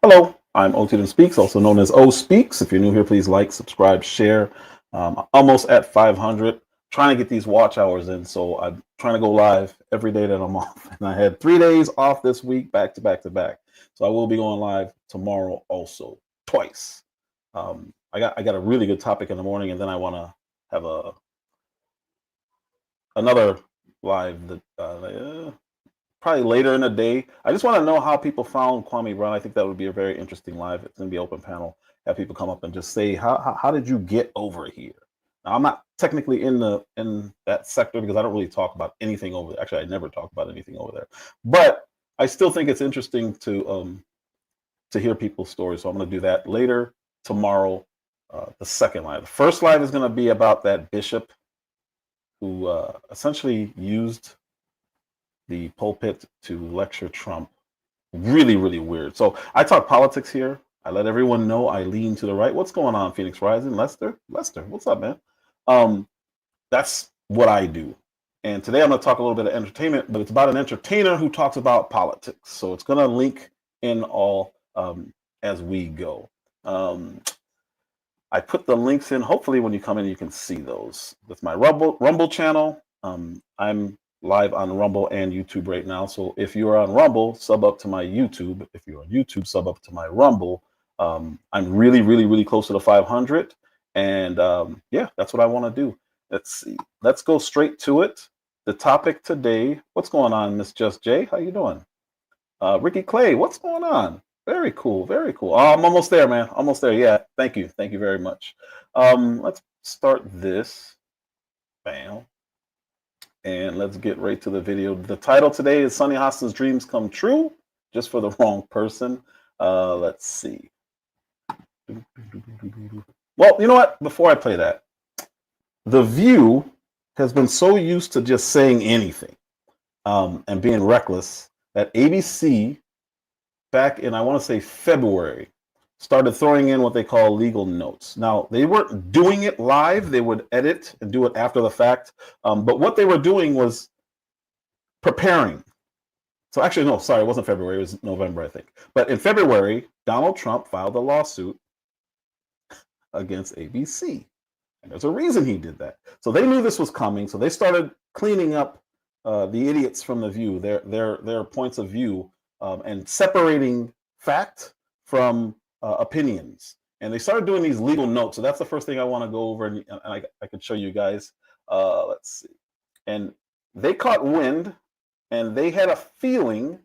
Hello, I'm Otidon Speaks, also known as O Speaks. If you're new here, please like, subscribe, share. Almost at 500. Trying to get these watch hours in, so I'm trying to go live every day that I'm off. And I had 3 days off this week, back to back to back. So I will be going live tomorrow, also twice. I got a really good topic in the morning, and then I want to have another live that probably later in the day. I just want to know how people found Kwame Brown. I think that would be a very interesting live. It's going to be open panel. Have people come up and just say, how did you get over here? Now, I'm not technically in that sector because I don't really talk about anything over there. Actually, I never talk about anything over there. But I still think it's interesting to hear people's stories. So I'm going to do that later tomorrow. The second live. The first live is going to be about that bishop who essentially used the pulpit to lecture Trump. Really, really weird. So I talk politics here. I let everyone know I lean to the right. What's going on, Phoenix Rising? Lester, what's up, man? That's what I do. And today I'm going to talk a little bit of entertainment, but it's about an entertainer who talks about politics. So it's going to link in all as we go. I put the links in. Hopefully, when you come in, you can see those. That's my Rumble channel. I'm live on Rumble and YouTube right now. So if you are on Rumble, sub up to my YouTube. If you're on YouTube, sub up to my Rumble. I'm really, really, really close to the 500. And yeah, that's what I want to do. Let's see. Let's go straight to it. The topic today. What's going on, Miss Just J? How you doing? Ricky Clay, what's going on? Very cool, very cool. Oh, I'm almost there, man. Almost there. Yeah, thank you very much. Let's start this. Bam. And let's get right to the video. The title today is Sunny Hostin's Dreams Come True, just for the wrong person. Let's see. Well, you know what? Before I play that, The View has been so used to just saying anything and being reckless that ABC, back in, I want to say, February, started throwing in what they call legal notes. Now, they weren't doing it live. They would edit and do it after the fact. But what they were doing was preparing. So actually, no, sorry, it wasn't February. It was November, I think. But in February, Donald Trump filed a lawsuit against ABC. And there's a reason he did that. So they knew this was coming. So they started cleaning up the idiots from The View, their points of view, and separating fact from opinions. And they started doing these legal notes. So that's the first thing I want to go over, and I can show you guys. Let's see. And they caught wind, and they had a feeling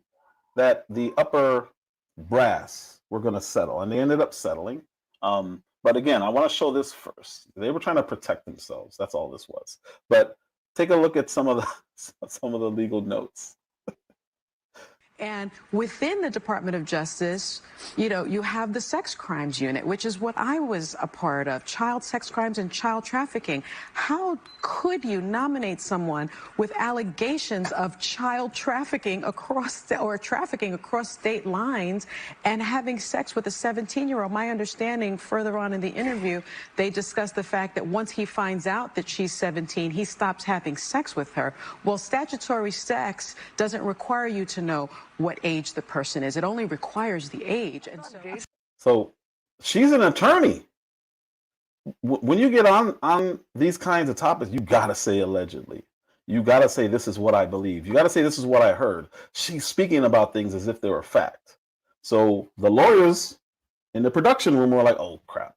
that the upper brass were going to settle, and they ended up settling. But again, I want to show this first. They were trying to protect themselves. That's all this was. But take a look at some of the legal notes. And within the Department of Justice, you have the sex crimes unit, which is what I was a part of, child sex crimes and child trafficking. How could you nominate someone with allegations of child trafficking trafficking across state lines and having sex with a 17-year-old? My understanding, further on in the interview, they discussed the fact that once he finds out that she's 17, he stops having sex with her. Well, statutory sex doesn't require you to know what age the person is. It only requires the age. And so she's an attorney. When you get on these kinds of topics, you got to say allegedly. You got to say, this is what I believe. You got to say, this is what I heard. She's speaking about things as if they're a fact. So the lawyers in the production room were like, oh, crap,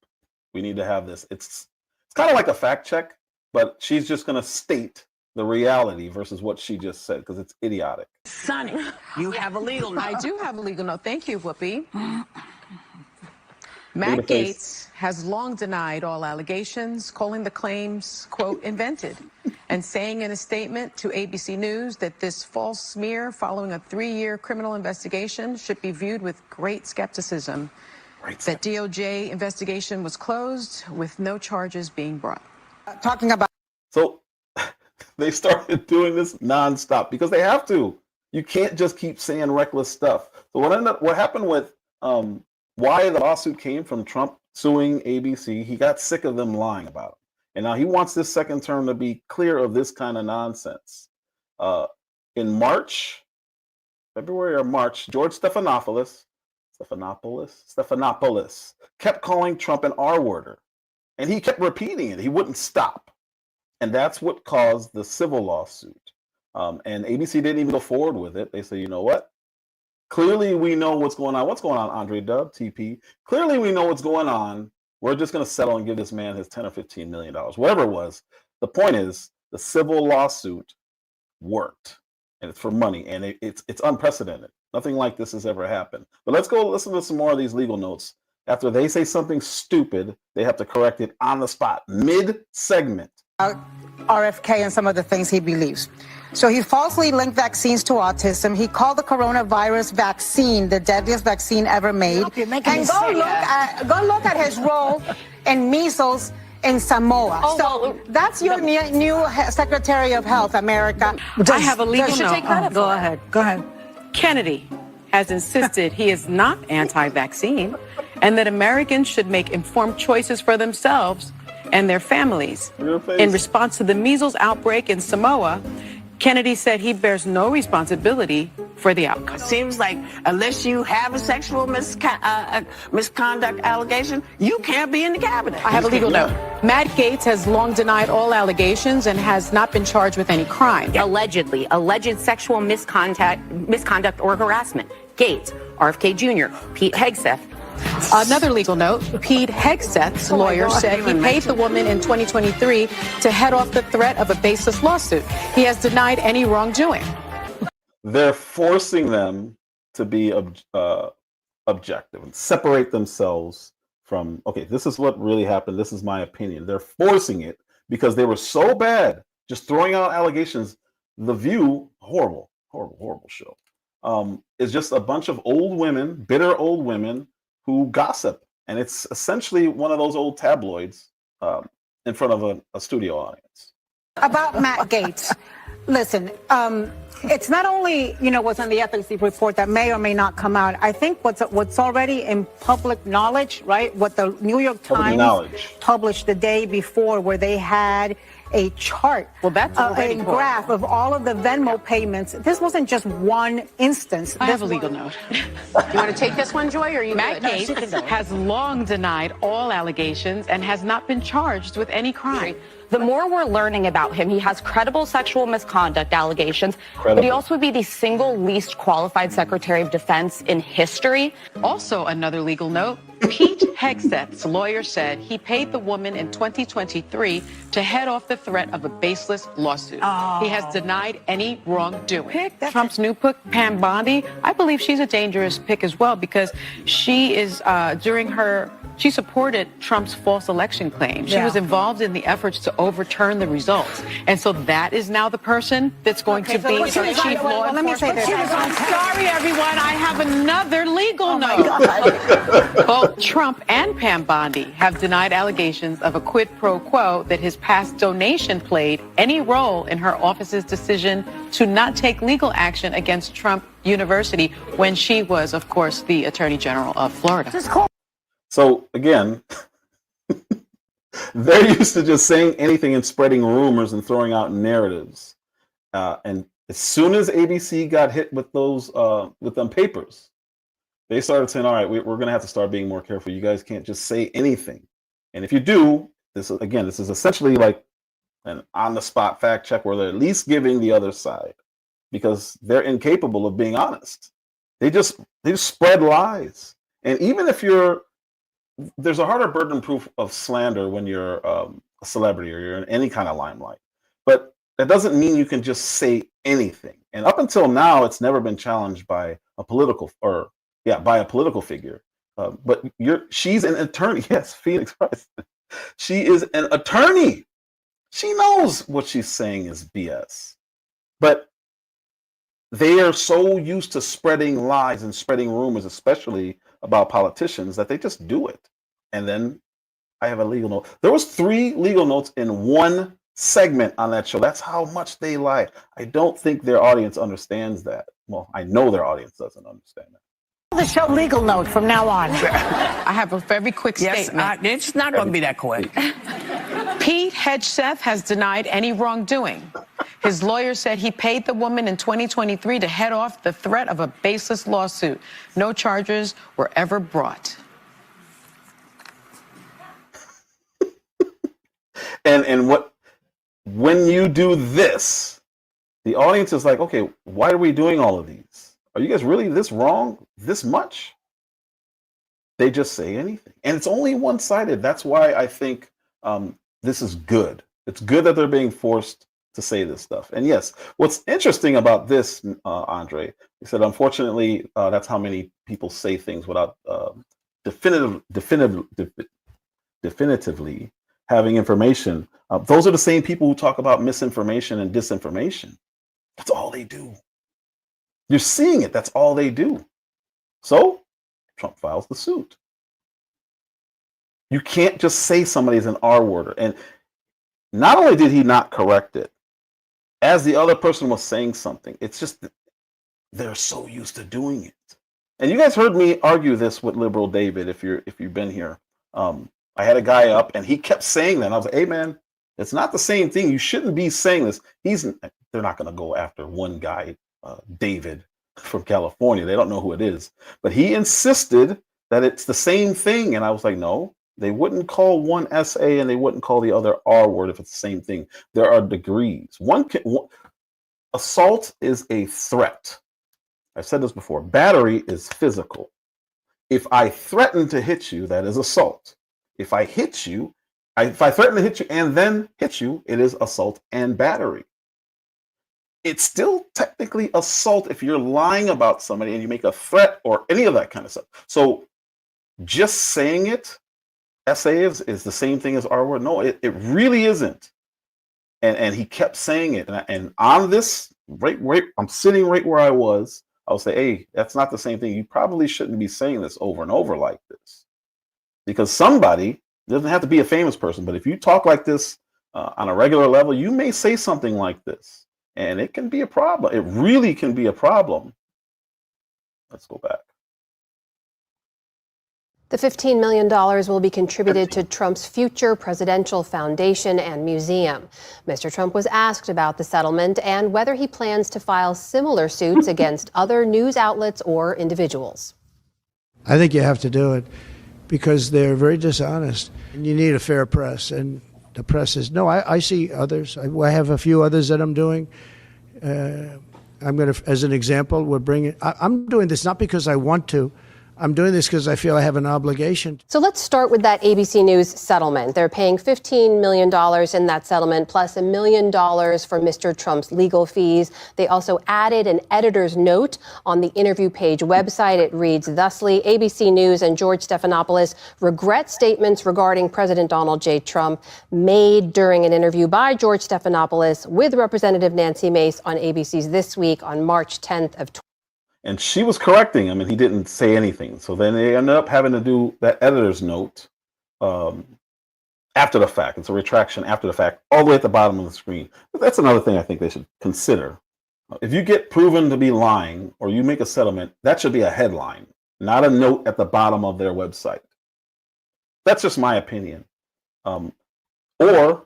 we need to have this. It's kind of like a fact check, but she's just going to state the reality versus what she just said, because it's idiotic. Sonny, you have a legal note. I do have a legal note. Thank you, Whoopi. Matt Gaetz has long denied all allegations, calling the claims, quote, invented, and saying in a statement to ABC News that this false smear following a 3-year criminal investigation should be viewed with great skepticism. That DOJ investigation was closed with no charges being brought. Talking about. So they started doing this nonstop because they have to. You can't just keep saying reckless stuff. So what happened with why the lawsuit came from Trump suing ABC, he got sick of them lying about it. And now he wants this second term to be clear of this kind of nonsense. In February or March, George Stephanopoulos Stephanopoulos kept calling Trump an R-worder. And he kept repeating it. He wouldn't stop. And that's what caused the civil lawsuit. And ABC didn't even go forward with it. They said, you know what? Clearly we know what's going on. What's going on, Andre Dub, TP? Clearly we know what's going on. We're just going to settle and give this man his 10 or $15 million, whatever it was. The point is, the civil lawsuit worked, and it's for money, and it's unprecedented. Nothing like this has ever happened. But let's go listen to some more of these legal notes. After they say something stupid, they have to correct it on the spot, mid-segment. RFK and some of the things he believes. So he falsely linked vaccines to autism. He called the coronavirus vaccine the deadliest vaccine ever made. And go look at his role in measles in Samoa. Oh, so well, that's your new Secretary of Health, America. I have a legal note. Go ahead. Kennedy has insisted he is not anti-vaccine and that Americans should make informed choices for themselves and their families. In response to the measles outbreak in Samoa, Kennedy said he bears no responsibility for the outcome. It seems like unless you have a sexual misconduct allegation, you can't be in the cabinet. I have a legal note. Matt Gaetz has long denied all allegations and has not been charged with any crime. Allegedly, alleged sexual misconduct or harassment. Gaetz, RFK Jr., Pete Hegseth. Another legal note, Pete Hegseth's lawyer said he paid the woman in 2023 to head off the threat of a baseless lawsuit. He has denied any wrongdoing. They're forcing them to be objective and separate themselves from, okay, this is what really happened. This is my opinion. They're forcing it because they were so bad, just throwing out allegations. The View, horrible show. Is just a bunch of old women, bitter old women, who gossip, and it's essentially one of those old tabloids in front of a studio audience. About Matt Gaetz, listen, it's not only what's on the ethics report that may or may not come out. I think what's already in public knowledge, right? What the New York Times published the day before, where they had a chart, a graph of all of the Venmo payments. This wasn't just one instance. I have a legal note. You want to take this one, Joy, or are you Matt Gaetz has long denied all allegations and has not been charged with any crime. The more we're learning about him, he has credible sexual misconduct allegations, but he also would be the single least qualified Secretary of Defense in history. Also, another legal note, Pete Hegseth's lawyer said he paid the woman in 2023 to head off the threat of a baseless lawsuit. He has denied any wrongdoing. Trump's new pick, Pam Bondi, I believe she's a dangerous pick as well because she is, she supported Trump's false election claim. She was involved in the efforts to overturn the results. And so that is now the person that's going to be her chief law enforcement. I'm sorry, everyone. I have another legal note. Both Trump and Pam Bondi have denied allegations of a quid pro quo that his past donation played any role in her office's decision to not take legal action against Trump University when she was, of course, the Attorney General of Florida. So again, they're used to just saying anything and spreading rumors and throwing out narratives. And as soon as ABC got hit with those with them papers, they started saying, all right, we're going to have to start being more careful. You guys can't just say anything. And if you do, this is essentially like an on-the-spot fact check where they're at least giving the other side because they're incapable of being honest. They just spread lies. And even if there's a harder burden of proof of slander when you're a celebrity or you're in any kind of limelight. But that doesn't mean you can just say anything. And up until now, it's never been challenged by a political figure. But she's an attorney. Yes, Phoenix Price. She is an attorney. She knows what she's saying is BS. But they are so used to spreading lies and spreading rumors, especially about politicians, that they just do it. And then I have a legal note. There was 3 legal notes in one segment on that show. That's how much they lie. I don't think their audience understands that. Well, I know their audience doesn't understand that. The show legal note from now on. I have a very quick statement. It's not going to be that quick. Pete Hegseth has denied any wrongdoing. His lawyer said he paid the woman in 2023 to head off the threat of a baseless lawsuit. No charges were ever brought. And when you do this, the audience is like, okay, why are we doing all of these? Are you guys really this wrong this much? They just say anything. And it's only one-sided. That's why I think this is good. It's good that they're being forced to say this stuff. And yes, what's interesting about this, Andre, is that unfortunately, that's how many people say things without definitively having information. Those are the same people who talk about misinformation and disinformation. That's all they do. You're seeing it. That's all they do. So Trump files the suit. You can't just say somebody's an R worder. And not only did he not correct it, as the other person was saying something, it's just they're so used to doing it. And you guys heard me argue this with Liberal David if you've been here. I had a guy up and he kept saying that. And I was like, hey man, it's not the same thing. You shouldn't be saying this. They're not going to go after one guy, David from California. They don't know who it is. But he insisted that it's the same thing. And I was like, no, they wouldn't call one SA and they wouldn't call the other R word if it's the same thing. There are degrees. Assault is a threat. I've said this before. Battery is physical. If I threaten to hit you, that is assault. If I hit you, if I threaten to hit you and then hit you, it is assault and battery. It's still technically assault if you're lying about somebody and you make a threat or any of that kind of stuff. So just saying it, SA is the same thing as R word. No, it really isn't. And he kept saying it. And on this, right, I'm sitting right where I was. I'll say, hey, that's not the same thing. You probably shouldn't be saying this over and over like this. Because somebody, doesn't have to be a famous person, but if you talk like this on a regular level, you may say something like this. And it can be a problem. It really can be a problem. Let's go back. The $15 million will be contributed to Trump's future presidential foundation and museum. Mr. Trump was asked about the settlement and whether he plans to file similar suits against other news outlets or individuals. I think you have to do it because they're very dishonest. And you need a fair press. And the press is, no, I see others. I have a few others that I'm doing. I'm going to, as an example, I'm doing this not because I want to. I'm doing this because I feel I have an obligation. So let's start with that ABC News settlement. They're paying $15 million in that settlement, plus $1 million for Mr. Trump's legal fees. They also added an editor's note on the interview page website. It reads thusly: ABC News and George Stephanopoulos regret statements regarding President Donald J. Trump made during an interview by George Stephanopoulos with Representative Nancy Mace on ABC's This Week on March 10th of 2020. And she was correcting him, and he didn't say anything. So then they ended up having to do that editor's note after the fact. It's a retraction after the fact, all the way at the bottom of the screen. But that's another thing I think they should consider. If you get proven to be lying or you make a settlement, that should be a headline, not a note at the bottom of their website. That's just my opinion. Or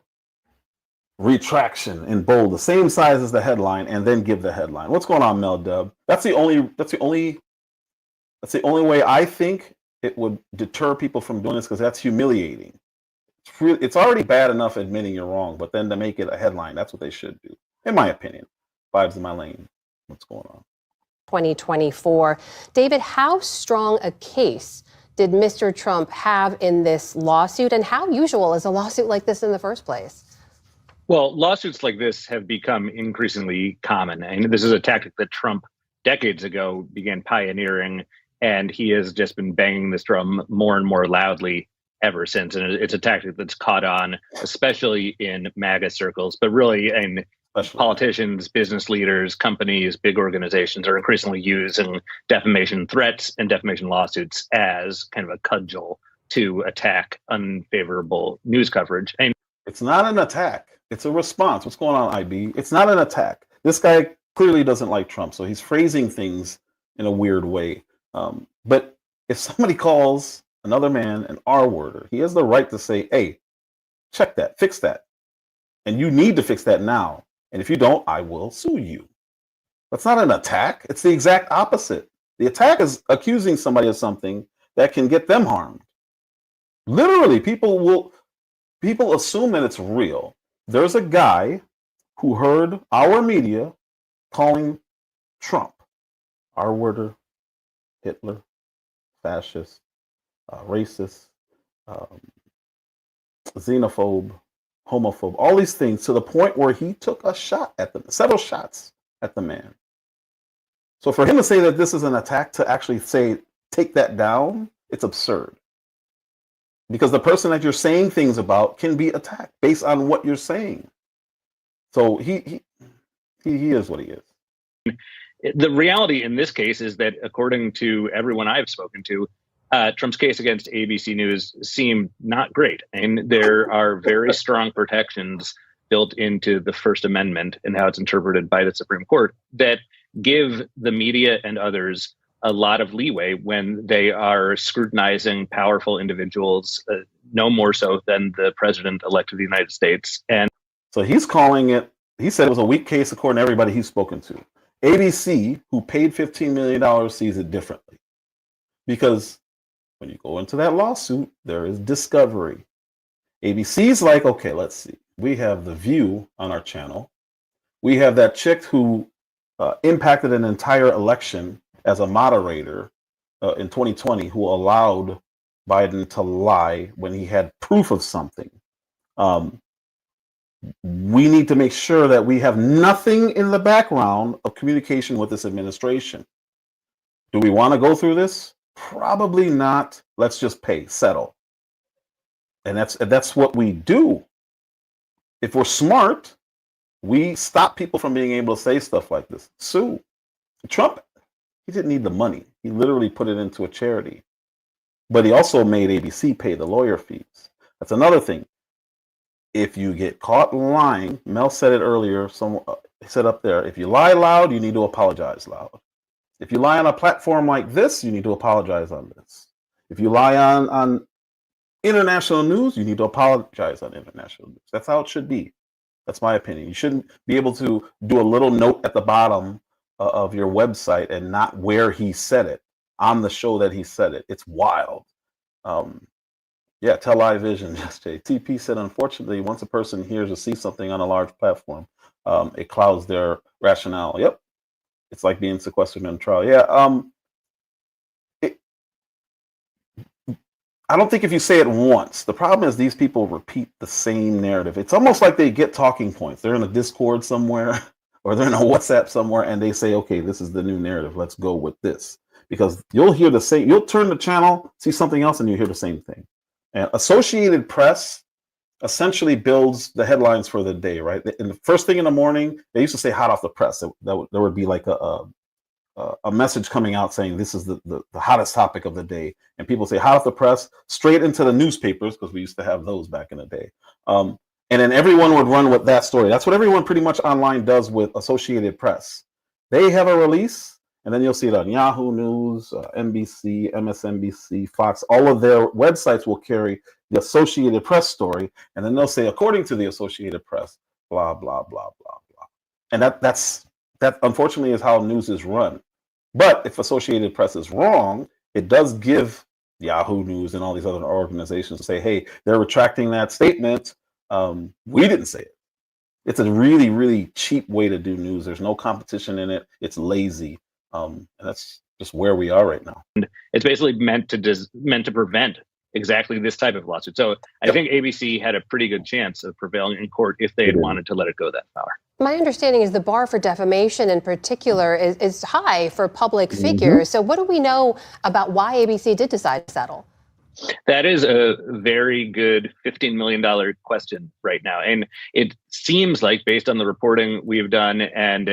retraction in bold, the same size as the headline, and then give the headline. What's going on, Mel Dub? That's the only way I think it would deter people from doing this, because that's humiliating. It's already bad enough admitting you're wrong, but then to make it a headline, that's what they should do, in my opinion. Vibes in my lane. What's going on? 2024. David, how strong a case did Mr. Trump have in this lawsuit, and how usual is a lawsuit like this in the first place? Well, lawsuits like this have become increasingly common. And this is a tactic that Trump decades ago began pioneering, and he has just been banging this drum more and more loudly ever since. And it's a tactic that's caught on, especially in MAGA circles, but really in politicians, business leaders, companies, big organizations are increasingly using defamation threats and defamation lawsuits as kind of a cudgel to attack unfavorable news coverage. And it's not an attack. It's a response. What's going on, IB? It's not an attack. This guy clearly doesn't like Trump, so he's phrasing things in a weird way. But if somebody calls another man an R-worder, he has the right to say, hey, check that, fix that. And you need to fix that now. And if you don't, I will sue you. That's not an attack. It's the exact opposite. The attack is accusing somebody of something that can get them harmed. Literally, people assume that it's real. There's a guy who heard our media calling Trump R-worder, Hitler, fascist, racist, xenophobe, homophobe, all these things, to the point where he took a shot at them, several shots at the man. So for him to say that this is an attack, to actually say, take that down, it's absurd. Because the person that you're saying things about can be attacked based on what you're saying. So he is what he is. The reality in this case is that, according to everyone I've spoken to, Trump's case against ABC News seemed not great. And there are very strong protections built into the First Amendment and how it's interpreted by the Supreme Court that give the media and others a lot of leeway when they are scrutinizing powerful individuals, no more so than the president-elect of the United States. And so he's calling it, he said it was a weak case according to everybody he's spoken to. ABC, who paid $15 million, sees it differently. Because when you go into that lawsuit, there is discovery. ABC's like, okay, let's see. We have The View on our channel. We have that chick who impacted an entire election as a moderator in 2020, who allowed Biden to lie when he had proof of something. We need to make sure that we have nothing in the background of communication with this administration. Do we want to go through this? Probably not. Let's just pay, settle. And that's what we do. If we're smart, we stop people from being able to say stuff like this. Sue. Trump, he didn't need the money. He literally put it into a charity. But he also made ABC pay the lawyer fees. That's another thing. If you get caught lying, Mel said it earlier, someone said up there, if you lie loud, you need to apologize loud. If you lie on a platform like this, you need to apologize on this. If you lie on international news, you need to apologize on international news. That's how it should be. That's my opinion. You shouldn't be able to do a little note at the bottom of your website and not where he said it on the show that he said it. It's wild. Yeah, television. Yesterday, TP said, unfortunately, once a person hears or sees something on a large platform, it clouds their rationale. Yep. It's like being sequestered in a trial. Yeah. I don't think if you say it once, the problem is these people repeat the same narrative. It's almost like they get talking points. They're in a Discord somewhere or they're in a WhatsApp somewhere and they say, okay, this is the new narrative. Let's go with this. Because you'll hear the same, you'll turn the channel, see something else, and you hear the same thing. And Associated Press essentially builds the headlines for the day, right? And the first thing in the morning, they used to say hot off the press. There would be like a message coming out saying this is the hottest topic of the day. And people say hot off the press, straight into the newspapers, because we used to have those back in the day. And then everyone would run with that story. That's what everyone pretty much online does with Associated Press. They have a release, and then you'll see it on Yahoo News, NBC, MSNBC, Fox. All of their websites will carry the Associated Press story, and then they'll say, according to the Associated Press, blah, blah, blah, blah, blah. And that unfortunately is how news is run. But if Associated Press is wrong, it does give Yahoo News and all these other organizations to say, hey, they're retracting that statement. We didn't say it. It's a really, really cheap way to do news. There's no competition in it. It's lazy. And that's just where we are right now. And it's basically meant to prevent exactly this type of lawsuit. So I think ABC had a pretty good chance of prevailing in court if they had wanted to let it go that far. My understanding is the bar for defamation in particular is high for public figures. So what do we know about why ABC did decide to settle? That is a very good $15 million question right now. And it seems like, based on the reporting we've done and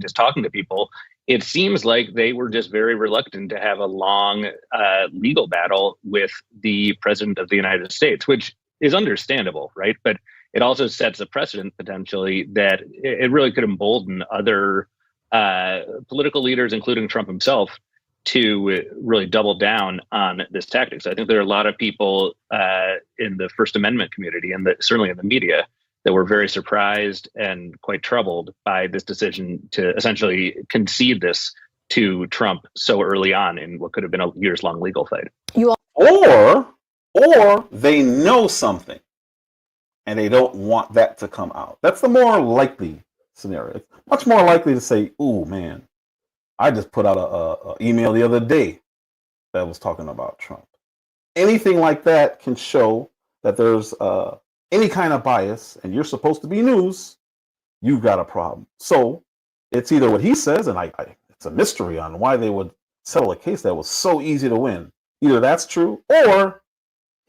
just talking to people, it seems like they were just very reluctant to have a long legal battle with the president of the United States, which is understandable, right? But it also sets a precedent potentially that it really could embolden other political leaders, including Trump himself, to really double down on this tactic. So I think there are a lot of people in the First Amendment community and certainly in the media that were very surprised and quite troubled by this decision to essentially concede this to Trump so early on in what could have been a years-long legal fight. Or they know something and they don't want that to come out. That's the more likely scenario. It's much more likely to say, "Ooh, man, I just put out a email the other day that was talking about Trump." Anything like that can show that there's any kind of bias, and you're supposed to be news. You've got a problem. So it's either what he says, and it's a mystery on why they would settle a case that was so easy to win. Either that's true, or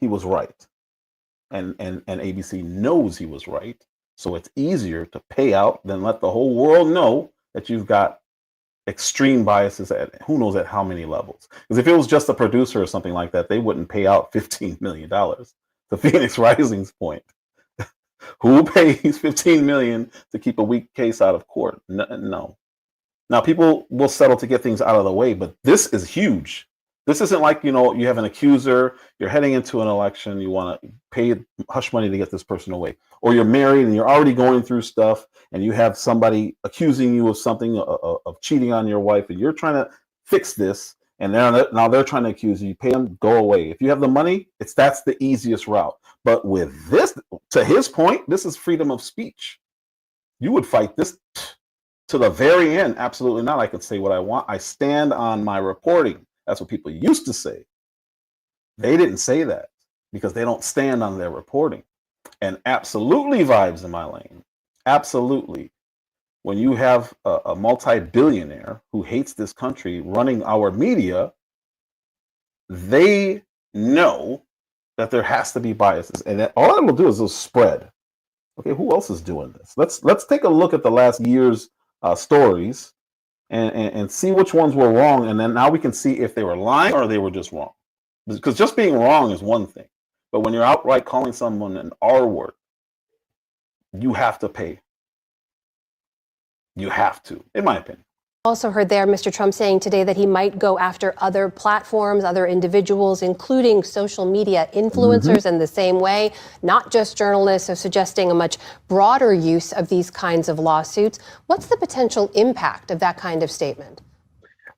he was right, and ABC knows he was right. So it's easier to pay out than let the whole world know that you've got extreme biases at who knows at how many levels. Because if it was just a producer or something like that, they wouldn't pay out $15 million. To Phoenix Rising's point, who pays $15 million to keep a weak case out of court? No. Now people will settle to get things out of the way, but this is huge. This isn't like, you have an accuser, you're heading into an election, you want to pay hush money to get this person away. Or you're married and you're already going through stuff and you have somebody accusing you of something, of cheating on your wife, and you're trying to fix this, and now they're trying to accuse you. You pay them, go away. If you have the money, that's the easiest route. But with this, to his point, this is freedom of speech. You would fight this to the very end. Absolutely not. I can say what I want. I stand on my reporting. That's what people used to say. They didn't say that because they don't stand on their reporting. And absolutely vibes in my lane. Absolutely. When you have a multi-billionaire who hates this country running our media, they know that there has to be biases. And that all it will do is it'll spread. Okay, who else is doing this? Let's take a look at the last year's stories and see which ones were wrong, and then now we can see if they were lying or they were just wrong. Because just being wrong is one thing, but when you're outright calling someone an R word, you have to pay. You have to, in my opinion. Also heard there Mr. Trump saying today that he might go after other platforms, other individuals, including social media influencers in the same way, not just journalists, so suggesting a much broader use of these kinds of lawsuits. What's the potential impact of that kind of statement?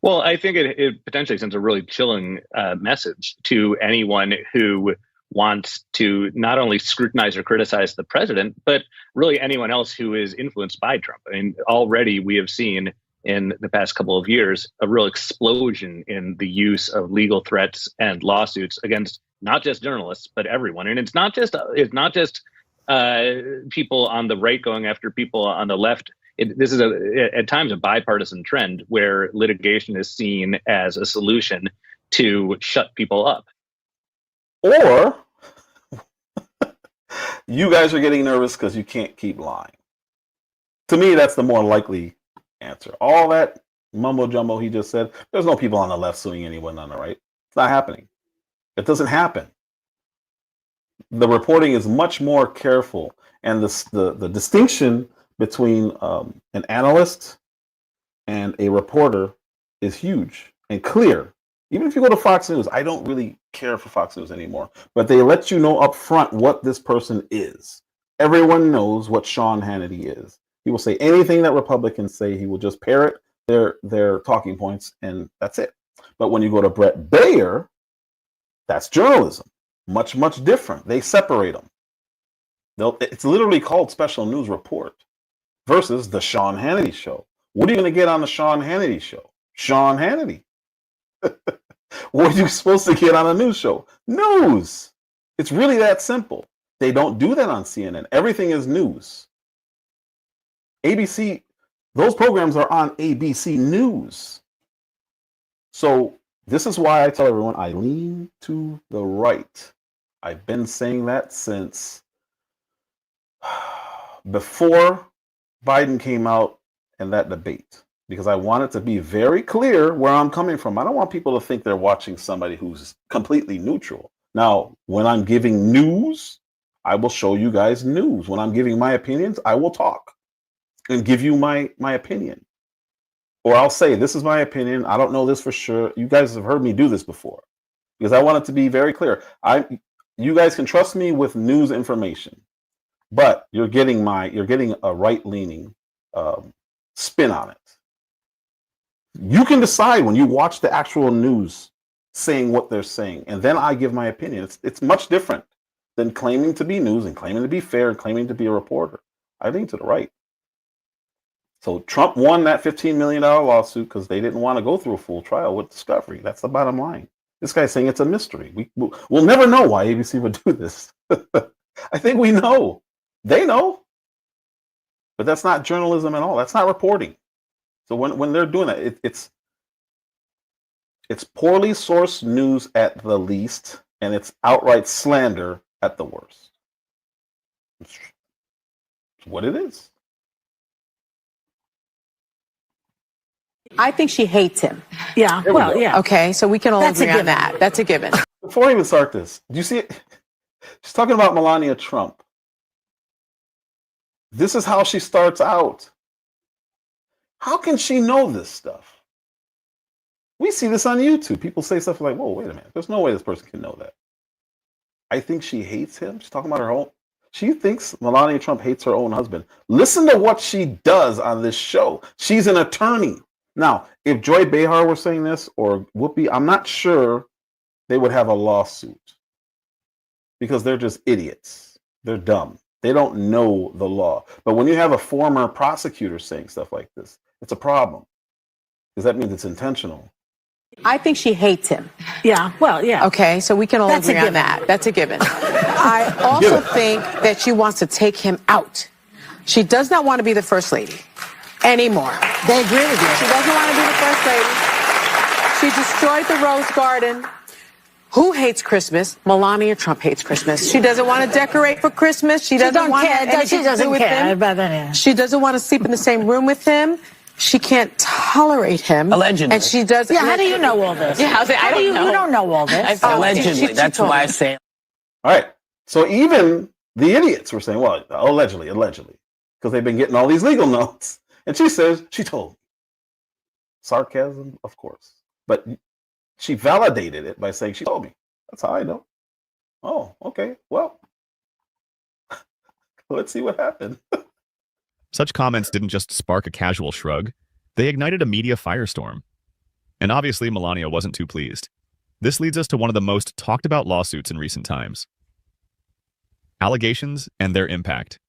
Well, I think it potentially sends a really chilling message to anyone who wants to not only scrutinize or criticize the president, but really anyone else who is influenced by Trump. I mean, already we have seen in the past couple of years a real explosion in the use of legal threats and lawsuits against not just journalists, but everyone. And it's not just people on the right going after people on the left. This is at times a bipartisan trend where litigation is seen as a solution to shut people up. Or you guys are getting nervous because you can't keep lying. To me, that's the more likely answer. All that mumbo jumbo he just said, there's no people on the left suing anyone on the right. It's not happening. It doesn't happen. The reporting is much more careful, and the distinction between an analyst and a reporter is huge and clear. Even if you go to Fox News, I don't really care for Fox News anymore, but they let you know up front what this person is. Everyone knows what Sean Hannity is. He will say anything that Republicans say. He will just parrot their talking points, and that's it. But when you go to Brett Baer, that's journalism. Much, much different. They separate them. It's literally called Special News Report versus the Sean Hannity Show. What are you going to get on the Sean Hannity Show? Sean Hannity. What are you supposed to get on a news show? News. It's really that simple. They don't do that on CNN. Everything is news. ABC, those programs are on ABC News. So this is why I tell everyone I lean to the right. I've been saying that since before Biden came out in that debate, because I want it to be very clear where I'm coming from. I don't want people to think they're watching somebody who's completely neutral. Now, when I'm giving news, I will show you guys news. When I'm giving my opinions, I will talk and give you my opinion. Or I'll say, this is my opinion. I don't know this for sure. You guys have heard me do this before, because I want it to be very clear. You guys can trust me with news information. but you're getting a right-leaning spin on it. You can decide when you watch the actual news saying what they're saying, and then I give my opinion. It's much different than claiming to be news and claiming to be fair and claiming to be a reporter. I lean to the right. So Trump won that $15 million lawsuit because they didn't want to go through a full trial with discovery. That's the bottom line. This guy's saying it's a mystery. We'll never know why ABC would do this. I think we know. They know. But that's not journalism at all. That's not reporting. So when they're doing that, it's poorly sourced news at the least, and it's outright slander at the worst. It's what it is. I think she hates him. Yeah, well, yeah. Okay, so we can all agree on that. That's a given. Before I even start this, do you see it? She's talking about Melania Trump. This is how she starts out. How can she know this stuff? We see this on YouTube. People say stuff like, whoa, wait a minute. There's no way this person can know that. I think she hates him. She's talking about her own. She thinks Melania Trump hates her own husband. Listen to what she does on this show. She's an attorney. Now, if Joy Behar were saying this or Whoopi, I'm not sure they would have a lawsuit because they're just idiots. They're dumb. They don't know the law. But when you have a former prosecutor saying stuff like this, it's a problem because that means it's intentional. I think she hates him. Yeah, well, yeah. Okay, so we can all agree on that. That's a given. I also think that she wants to take him out. She does not want to be the first lady anymore. They agree with you. She doesn't want to be the first lady. She destroyed the Rose Garden. Who hates Christmas? Melania Trump hates Christmas. She doesn't want to decorate for Christmas. She doesn't want to have anything to do with him. She doesn't want to sleep in the same room with him. She can't tolerate him. Allegedly. And she does. Yeah, how do you know all this? Yeah, I don't know. You don't know all this. Allegedly. That's why I say. All right. So even the idiots were saying, well, allegedly, because they've been getting all these legal notes. And she says, she told me. Sarcasm, of course. But she validated it by saying she told me. That's how I know. Oh, okay. Well, let's see what happened. Such comments didn't just spark a casual shrug. They ignited a media firestorm. And obviously, Melania wasn't too pleased. This leads us to one of the most talked about lawsuits in recent times. Allegations and their impact.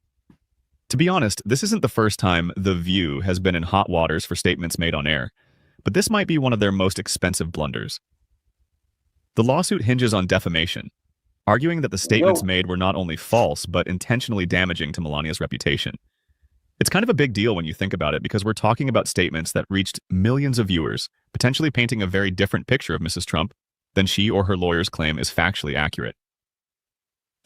To be honest, this isn't the first time The View has been in hot waters for statements made on air, but this might be one of their most expensive blunders. The lawsuit hinges on defamation, arguing that the statements made were not only false, but intentionally damaging to Melania's reputation. It's kind of a big deal when you think about it because we're talking about statements that reached millions of viewers, potentially painting a very different picture of Mrs. Trump than she or her lawyers claim is factually accurate.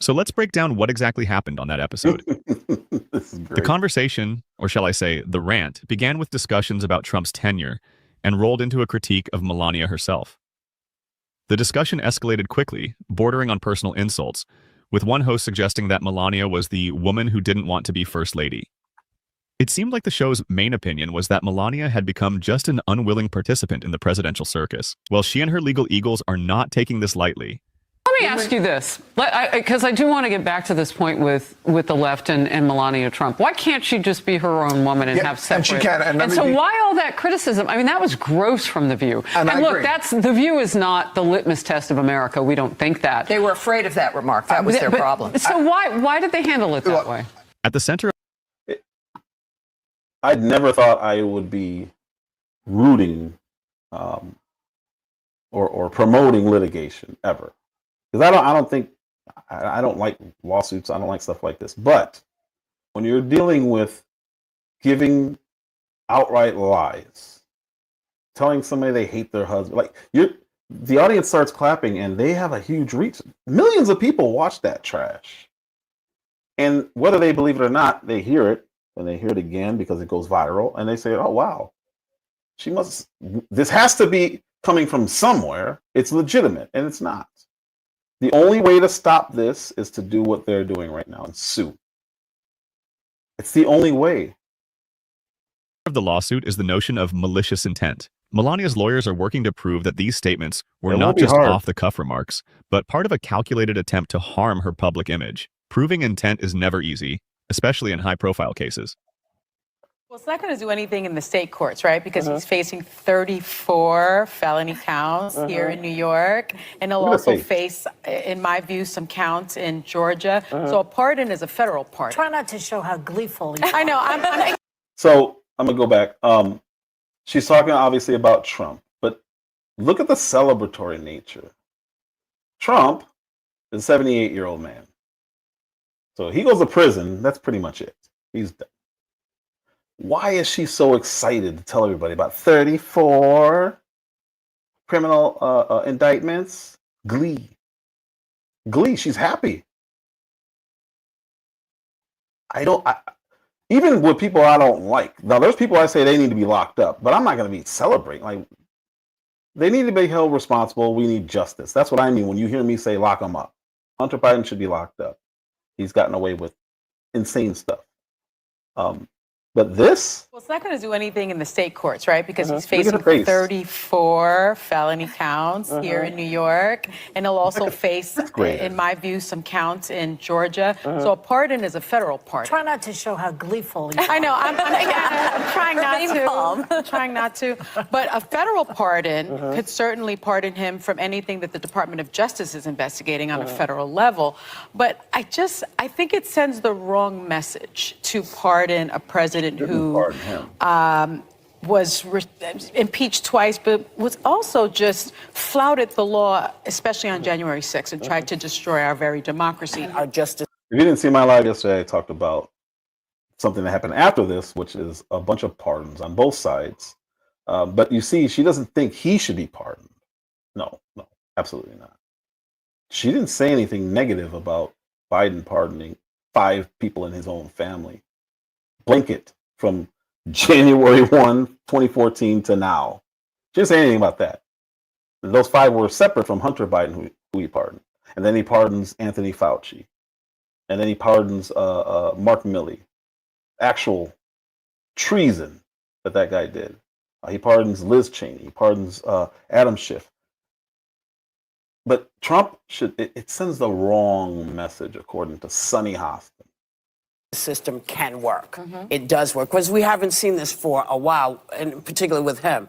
So let's break down what exactly happened on that episode. The conversation, or shall I say, the rant, began with discussions about Trump's tenure and rolled into a critique of Melania herself. The discussion escalated quickly, bordering on personal insults, with one host suggesting that Melania was the woman who didn't want to be first lady. It seemed like the show's main opinion was that Melania had become just an unwilling participant in the presidential circus. While she and her legal eagles are not taking this lightly. Let me ask you this, because I do want to get back to this point with the left and Melania Trump. Why can't she just be her own woman and have separate? And she can. And so why all that criticism? I mean, that was gross from The View. And look, The View is not the litmus test of America. We don't think that. They were afraid of that remark. That was their problem. So why did they handle it that way? At the center of I'd never thought I would be rooting or promoting litigation ever. Because I don't like lawsuits. I don't like stuff like this. But when you're dealing with giving outright lies, telling somebody they hate their husband, the audience starts clapping and they have a huge reach. Millions of people watch that trash. And whether they believe it or not, they hear it and they hear it again because it goes viral and they say, oh, wow, this has to be coming from somewhere. It's legitimate, and it's not. The only way to stop this is to do what they're doing right now and sue. It's the only way. Of the lawsuit is the notion of malicious intent. Melania's lawyers are working to prove that these statements were not just off-the-cuff remarks, but part of a calculated attempt to harm her public image. Proving intent is never easy, especially in high-profile cases. Well, it's not going to do anything in the state courts, right? Because he's facing 34 felony counts here in New York. And he'll also face, in my view, some counts in Georgia. So a pardon is a federal pardon. Try not to show how gleeful you are. I know. So I'm going to go back. She's talking obviously about Trump, but look at the celebratory nature. Trump is a 78-year-old man. So he goes to prison. That's pretty much it. He's done. Why is she so excited to tell everybody about 34 criminal indictments? Glee. She's happy. Even with people I don't like. Now, there's people I say they need to be locked up, but I'm not going to be celebrating. Like, they need to be held responsible. We need justice. That's what I mean when you hear me say lock them up. Hunter Biden should be locked up. He's gotten away with insane stuff. But this? Well, it's not going to do anything in the state courts, right? Because he's facing 34 felony counts here in New York. And he'll also face, in my view, some counts in Georgia. So a pardon is a federal pardon. Try not to show how gleeful you are. I know. I'm trying not to. I'm trying not to. But a federal pardon could certainly pardon him from anything that the Department of Justice is investigating on a federal level. But I think it sends the wrong message to pardon a president who was impeached twice, but was also just flouted the law, especially on January 6th, and tried to destroy our very democracy. Our justice. If you didn't see my live yesterday, I talked about something that happened after this, which is a bunch of pardons on both sides. But you see, she doesn't think he should be pardoned. No, absolutely not. She didn't say anything negative about Biden pardoning 5 people in his own family. Blanket from January 1, 2014 to now. She didn't say anything about that. And those 5 were separate from Hunter Biden, who he pardoned. And then he pardons Anthony Fauci. And then he pardons Mark Milley. Actual treason that guy did. He pardons Liz Cheney. He pardons Adam Schiff. But Trump it sends the wrong message, according to Sonny Hostin. System can work. It does work, because we haven't seen this for a while, and particularly with him.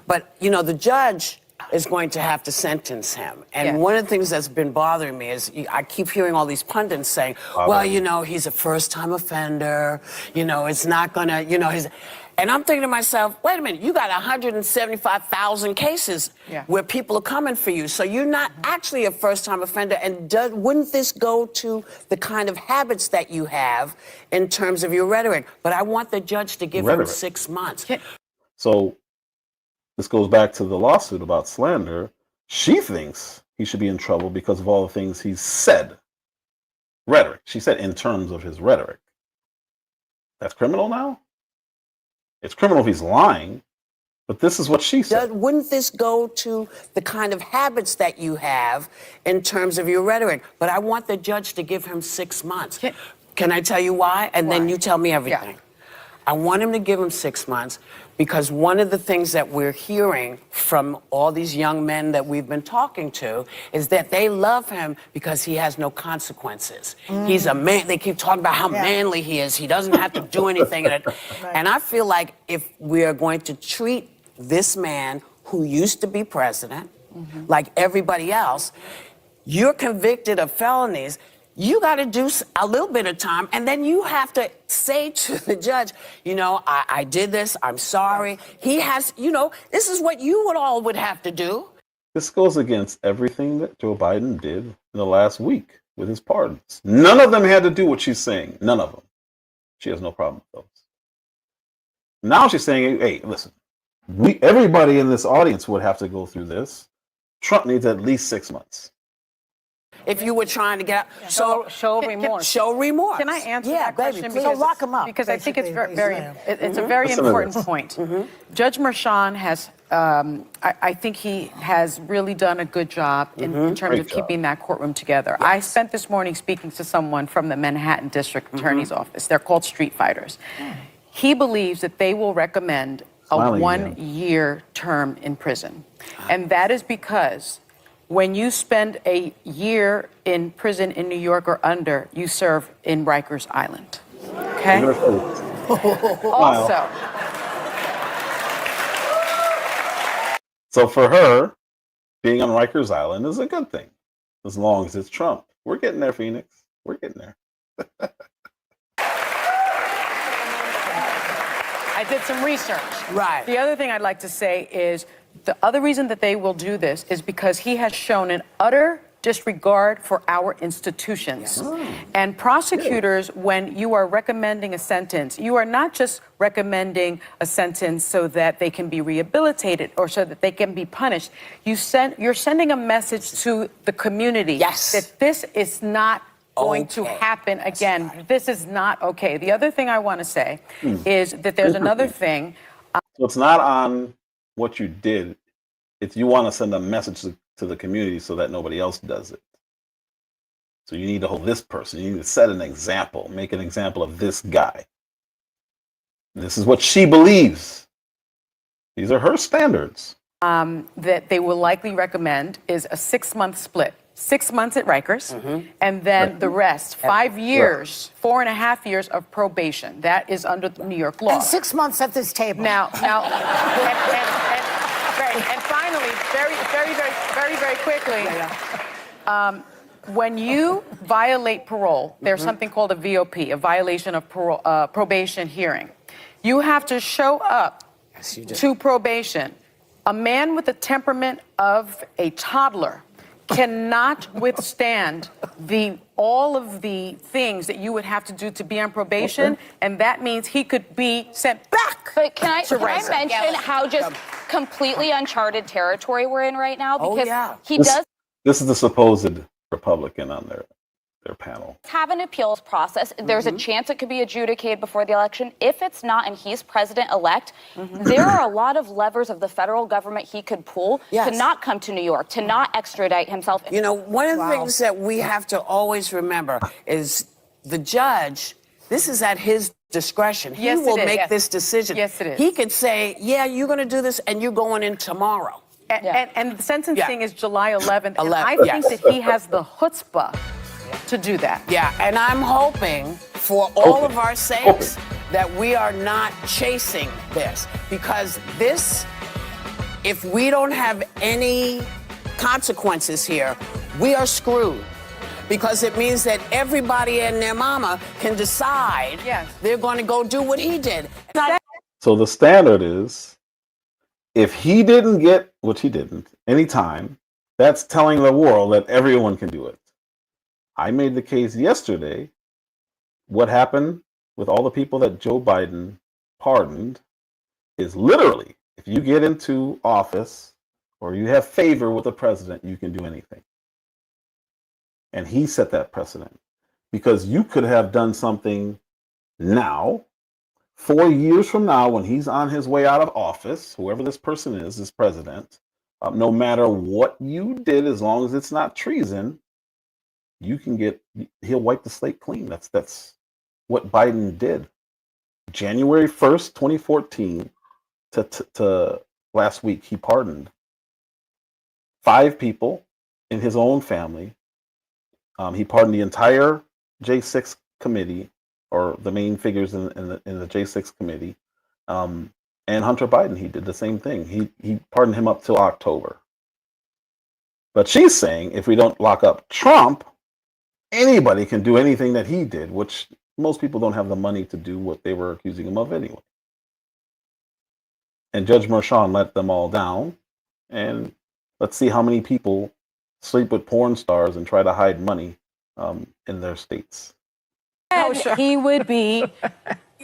But, the judge is going to have to sentence him. And one of the things that's been bothering me is I keep hearing all these pundits saying, he's a first-time offender, it's not going to, And I'm thinking to myself, wait a minute, you got 175,000 cases where people are coming for you. So you're not actually a first-time offender. And wouldn't this go to the kind of habits that you have in terms of your rhetoric? But I want the judge to give him 6 months. So this goes back to the lawsuit about slander. She thinks he should be in trouble because of all the things he's said. Rhetoric. She said in terms of his rhetoric. That's criminal now? It's criminal if he's lying, but this is what she said. Wouldn't this go to the kind of habits that you have in terms of your rhetoric? But I want the judge to give him 6 months. Can I tell you why? And then you tell me everything. I want him to give him 6 months because one of the things that we're hearing from all these young men that we've been talking to is that they love him because he has no consequences. He's a man. They keep talking about how manly he is. He doesn't have to do anything. And I feel like if we are going to treat this man who used to be president like everybody else, you're convicted of felonies. You got to do a little bit of time, and then you have to say to the judge, I did this, I'm sorry. He has, this is what you would have to do. This goes against everything that Joe Biden did in the last week with his pardons. None of them had to do what she's saying. None of them. She has no problem with those. Now she's saying, hey, listen, everybody in this audience would have to go through this. Trump needs at least 6 months. If you were trying to get out. Show remorse. Show remorse. Can I answer that question? So lock him up. Because I think it's it's a very important point. Judge Merchan has, I think he has really done a good job in terms of keeping that courtroom together. I spent this morning speaking to someone from the Manhattan District Attorney's Office. They're called street fighters. He believes that they will recommend a 1-year term in prison. And that is because when you spend a year in prison in New York or under, you serve in Rikers Island. Okay. Look at her face. Also, So for her, being on Rikers Island is a good thing, as long as it's Trump. We're getting there, Phoenix. We're getting there. I did some research. Right. The other thing I'd like to say is the other reason that they will do this is because he has shown an utter disregard for our institutions. And prosecutors, when you are recommending a sentence, you are not just recommending a sentence so that they can be rehabilitated or so that they can be punished. You're sending a message to the community that this is not going to happen again. Right. This is not okay. The other thing I want to say is that there's another thing. So it's not on what you did. It's you want to send a message to the community so that nobody else does it. So you need to hold this person. You need to set an example, make an example of this guy. This is what she believes. These are her standards. That they will likely recommend is a 6-month split. 6 months at Rikers, and then the rest, 5 years, 4.5 years of probation. That is under the New York law. And 6 months at this table. Now, and finally, very quickly, when you violate parole, there's something called a VOP, a violation of parole, probation hearing. You have to show up to probation. A man with the temperament of a toddler cannot withstand all of the things that you would have to do to be on probation, and that means he could be sent back. But can I mention how just completely uncharted territory we're in right now? Because he does. This is the supposed Republican on their panel. Have an appeals process. There's a chance it could be adjudicated before the election. If it's not and he's president-elect, there are a lot of levers of the federal government he could pull to not come to New York, to not extradite himself. You know, one of the things that we have to always remember is the judge, this is at his discretion. He will make this decision. Yes, it is. He could say, yeah, you're going to do this and you're going in tomorrow. And the sentencing is July 11th. And I think that he has the chutzpah to do that. Yeah, and I'm hoping for all of our sakes that we are not chasing this, because this, if we don't have any consequences here, we are screwed, because it means that everybody and their mama can decide they're going to go do what he did. So the standard is, if he didn't get, which he didn't, any time, that's telling the world that everyone can do it. I made the case yesterday. What happened with all the people that Joe Biden pardoned is literally, if you get into office or you have favor with the president, you can do anything. And he set that precedent, because you could have done something now, 4 years from now, when he's on his way out of office, whoever this person is, this president, no matter what you did, as long as it's not treason, he'll wipe the slate clean. That's what Biden did. January 1st, 2014 to last week, he pardoned 5 people in his own family. He pardoned the entire J6 committee, or the main figures in the J6 committee. And Hunter Biden, he did the same thing. He pardoned him up till October. But she's saying if we don't lock up Trump, anybody can do anything that he did, which most people don't have the money to do what they were accusing him of anyway. And Judge Merchan let them all down. And let's see how many people sleep with porn stars and try to hide money in their states. He would be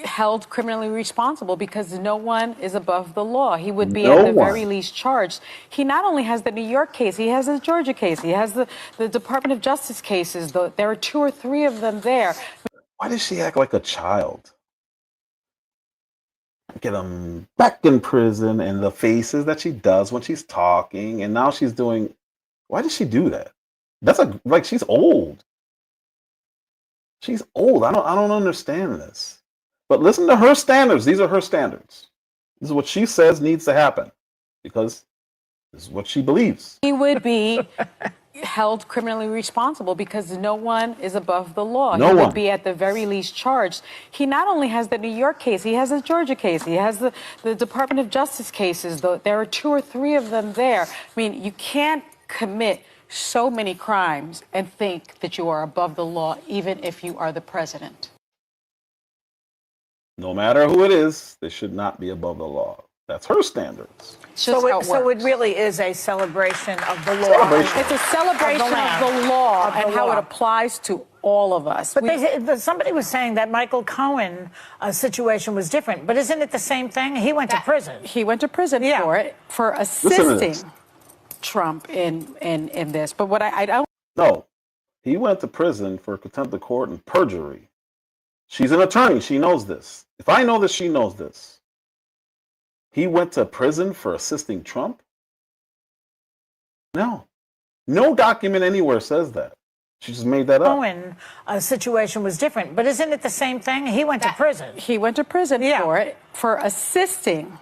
held criminally responsible because no one is above the law. He would be at the very least charged. He not only has the New York case, he has the Georgia case, he has the Department of Justice cases. There are 2 or 3 of them there. Why does she act like a child? Get him back in prison, and the faces that she does when she's talking, and now she's doing. Why does she do that? Like she's old. She's old. I don't understand this. But listen to her standards. These are her standards. This is what she says needs to happen, because this is what she believes. He would be held criminally responsible because no one is above the law. No He one. would be at the very least charged. He not only has the New York case, he has the Georgia case, he has the Department of Justice cases. There are 2 or 3 of them there. I mean, you can't commit so many crimes and think that you are above the law, even if you are the president. No matter who it is, they should not be above the law. That's her standards. So it really is a celebration of the law. It's a celebration of the law and how it applies to all of us. But somebody was saying that Michael Cohen situation was different. But isn't it the same thing? He went to prison. He went to prison for it, for assisting Trump in this. But what I don't... No, he went to prison for contempt of court and perjury. She's an attorney. She knows this. If I know this, she knows this. He went to prison for assisting Trump? No. No document anywhere says that. She just made that up. Cohen situation was different. But isn't it the same thing? He went to prison. He went to prison for it, for assisting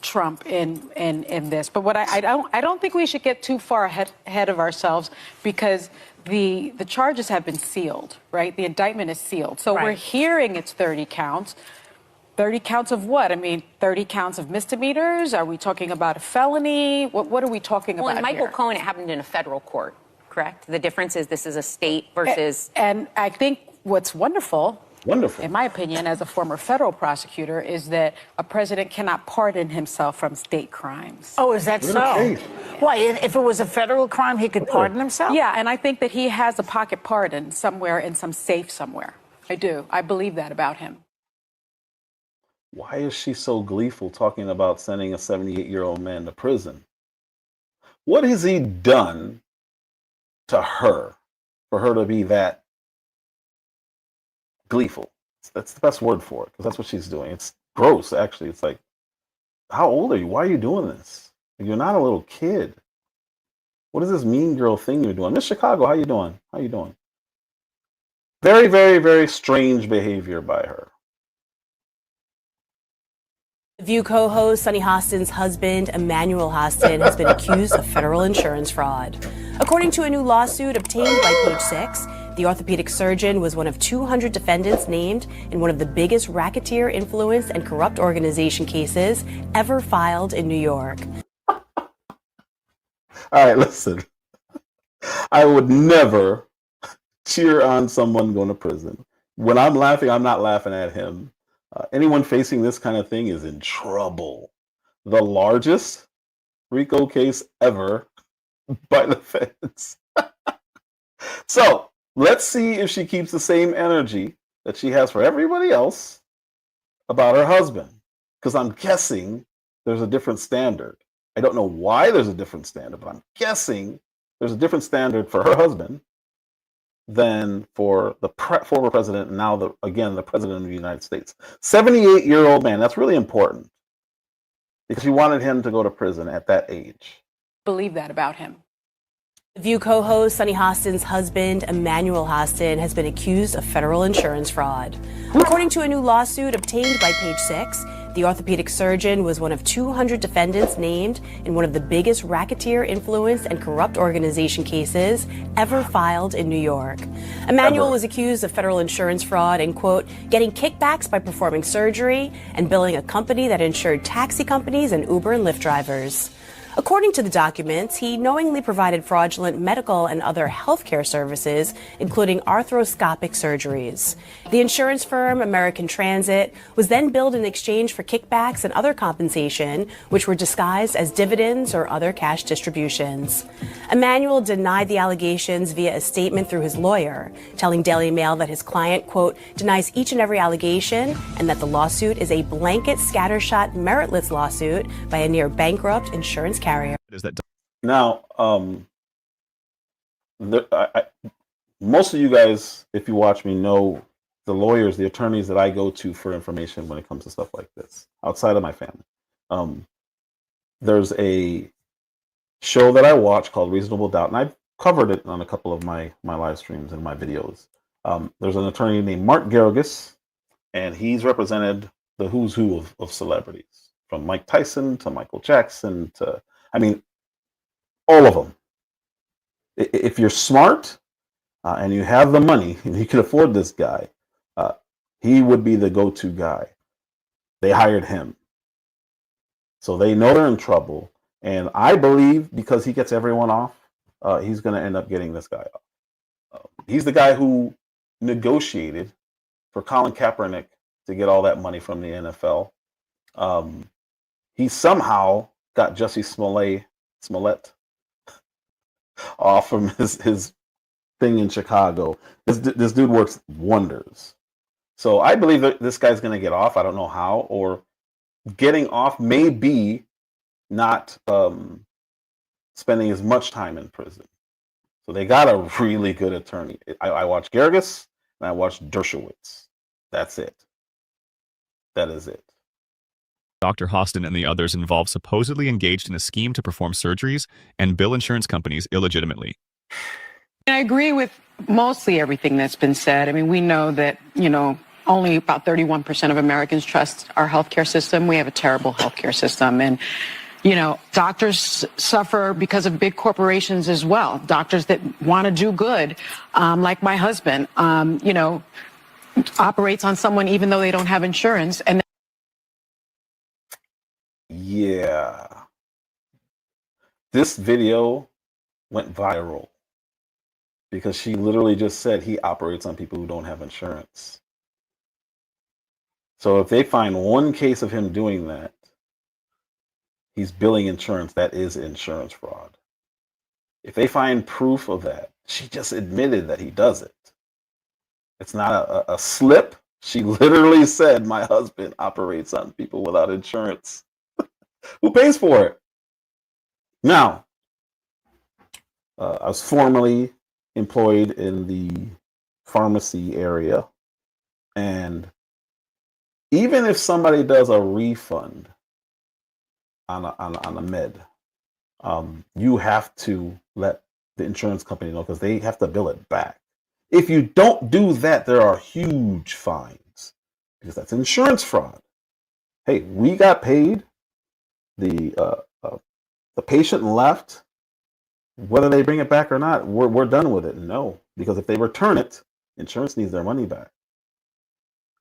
Trump in this. But what I don't think we should get too far ahead of ourselves, because the charges have been sealed, right? The indictment is sealed. So we're hearing it's 30 counts. 30 counts of what? I mean, 30 counts of misdemeanors? Are we talking about a felony? What are we talking about? Well, in Michael here? Cohen, it happened in a federal court, correct? The difference is this is a state versus... And I think what's wonderful, in my opinion, as a former federal prosecutor, is that a president cannot pardon himself from state crimes. Oh, is that so? Why, if it was a federal crime, he could pardon himself? Yeah, and I think that he has a pocket pardon somewhere in some safe somewhere. I do. I believe that about him. Why is she so gleeful talking about sending a 78-year-old man to prison? What has he done to her for her to be that gleeful? That's the best word for it, because that's what she's doing. It's gross, actually. It's like, how old are you? Why are you doing this? You're not a little kid. What is this mean girl thing you're doing? Miss Chicago, how you doing? How you doing? Very, very, very strange behavior by her. View co-host Sunny Hostin's husband, Emmanuel Hostin, has been accused of federal insurance fraud. According to a new lawsuit obtained by Page 6, the orthopedic surgeon was one of 200 defendants named in one of the biggest racketeer, influence, and corrupt organization cases ever filed in New York. All right, listen. I would never cheer on someone going to prison. When I'm laughing, I'm not laughing at him. Anyone facing this kind of thing is in trouble. The largest RICO case ever by the feds. So let's see if she keeps the same energy that she has for everybody else about her husband, because I'm guessing there's a different standard. I don't know why there's a different standard, but I'm guessing there's a different standard for her husband than for the former president, and now the president of the United States. 78-year-old man. That's really important, because she wanted him to go to prison at that age. Believe that about him. View co-host Sunny Hostin's husband, Emmanuel Hostin, has been accused of federal insurance fraud. According to a new lawsuit obtained by Page 6, the orthopedic surgeon was one of 200 defendants named in one of the biggest racketeer, influence, and corrupt organization cases ever filed in New York. Emmanuel was accused of federal insurance fraud and, quote, getting kickbacks by performing surgery and billing a company that insured taxi companies and Uber and Lyft drivers. According to the documents, he knowingly provided fraudulent medical and other healthcare services, including arthroscopic surgeries. The insurance firm, American Transit, was then billed in exchange for kickbacks and other compensation, which were disguised as dividends or other cash distributions. Emmanuel denied the allegations via a statement through his lawyer, telling Daily Mail that his client, quote, denies each and every allegation and that the lawsuit is a blanket, scattershot, meritless lawsuit by a near bankrupt insurance carrier. Now, most of you guys, if you watch me, know the lawyers, the attorneys that I go to for information when it comes to stuff like this, outside of my family. There's a show that I watch called Reasonable Doubt, and I've covered it on a couple of my live streams and my videos. There's an attorney named Mark Geragos, and he's represented the who's who of celebrities, from Mike Tyson to Michael Jackson to, I mean, all of them. If you're smart and you have the money and you can afford this guy, he would be the go-to guy. They hired him. So they know they're in trouble. And I believe because he gets everyone off, he's going to end up getting this guy off. He's the guy who negotiated for Colin Kaepernick to get all that money from the NFL. He somehow got Jussie Smollett off from his thing in Chicago. This dude works wonders. So I believe that this guy's going to get off. I don't know how, or getting off may be not spending as much time in prison. So they got a really good attorney. I watched Gerges and I watched Dershowitz. That's it. That is it. Dr. Hostin and the others involved supposedly engaged in a scheme to perform surgeries and bill insurance companies illegitimately. I agree with mostly everything that's been said. I mean, we know that, only about 31% of Americans trust our healthcare system. We have a terrible healthcare system. And, doctors suffer because of big corporations as well. Doctors that want to do good, like my husband, operates on someone even though they don't have insurance. And yeah. This video went viral because she literally just said he operates on people who don't have insurance. So if they find one case of him doing that, he's billing insurance. That is insurance fraud. If they find proof of that, she just admitted that he does it. It's not a slip. She literally said, my husband operates on people without insurance. Who pays for it? Now, I was formerly employed in the pharmacy area, and even if somebody does a refund on a med, you have to let the insurance company know because they have to bill it back. If you don't do that, there are huge fines because that's insurance fraud. Hey, we got paid. The patient left. Whether they bring it back or not, we're done with it. No, because if they return it, insurance needs their money back.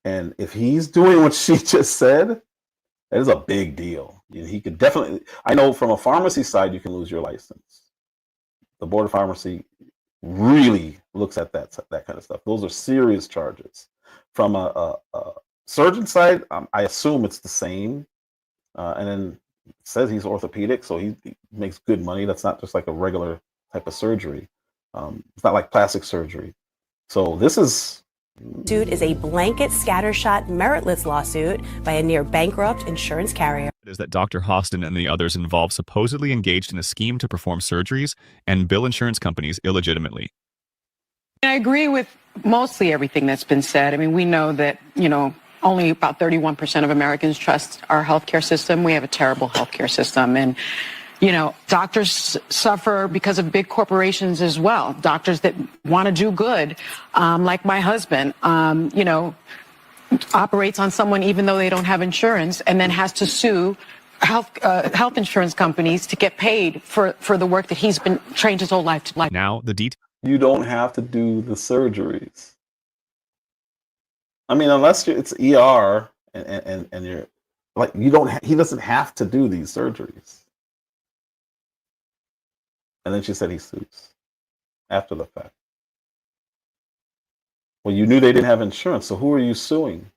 And if he's doing what she just said, that is a big deal. He could definitely. I know from a pharmacy side, you can lose your license. The Board of Pharmacy really looks at that kind of stuff. Those are serious charges. From a surgeon side, I assume it's the same. And then it says he's orthopedic, so he makes good money. That's not just like a regular type of surgery. It's not like plastic surgery. So this is. Suit is a blanket scattershot meritless lawsuit by a near bankrupt insurance carrier. It is that Dr. Hostin and the others involved supposedly engaged in a scheme to perform surgeries and bill insurance companies illegitimately. I agree with mostly everything that's been said. I mean, we know that, only about 31% of Americans trust our healthcare system. We have a terrible healthcare system. And, doctors suffer because of big corporations as well. Doctors that want to do good, like my husband, operates on someone even though they don't have insurance and then has to sue health insurance companies to get paid for the work that he's been trained his whole life to like. Now, the details. You don't have to do the surgeries. I mean, unless it's ER and you're like, he doesn't have to do these surgeries. And then she said he sues after the fact. Well, you knew they didn't have insurance, so who are you suing?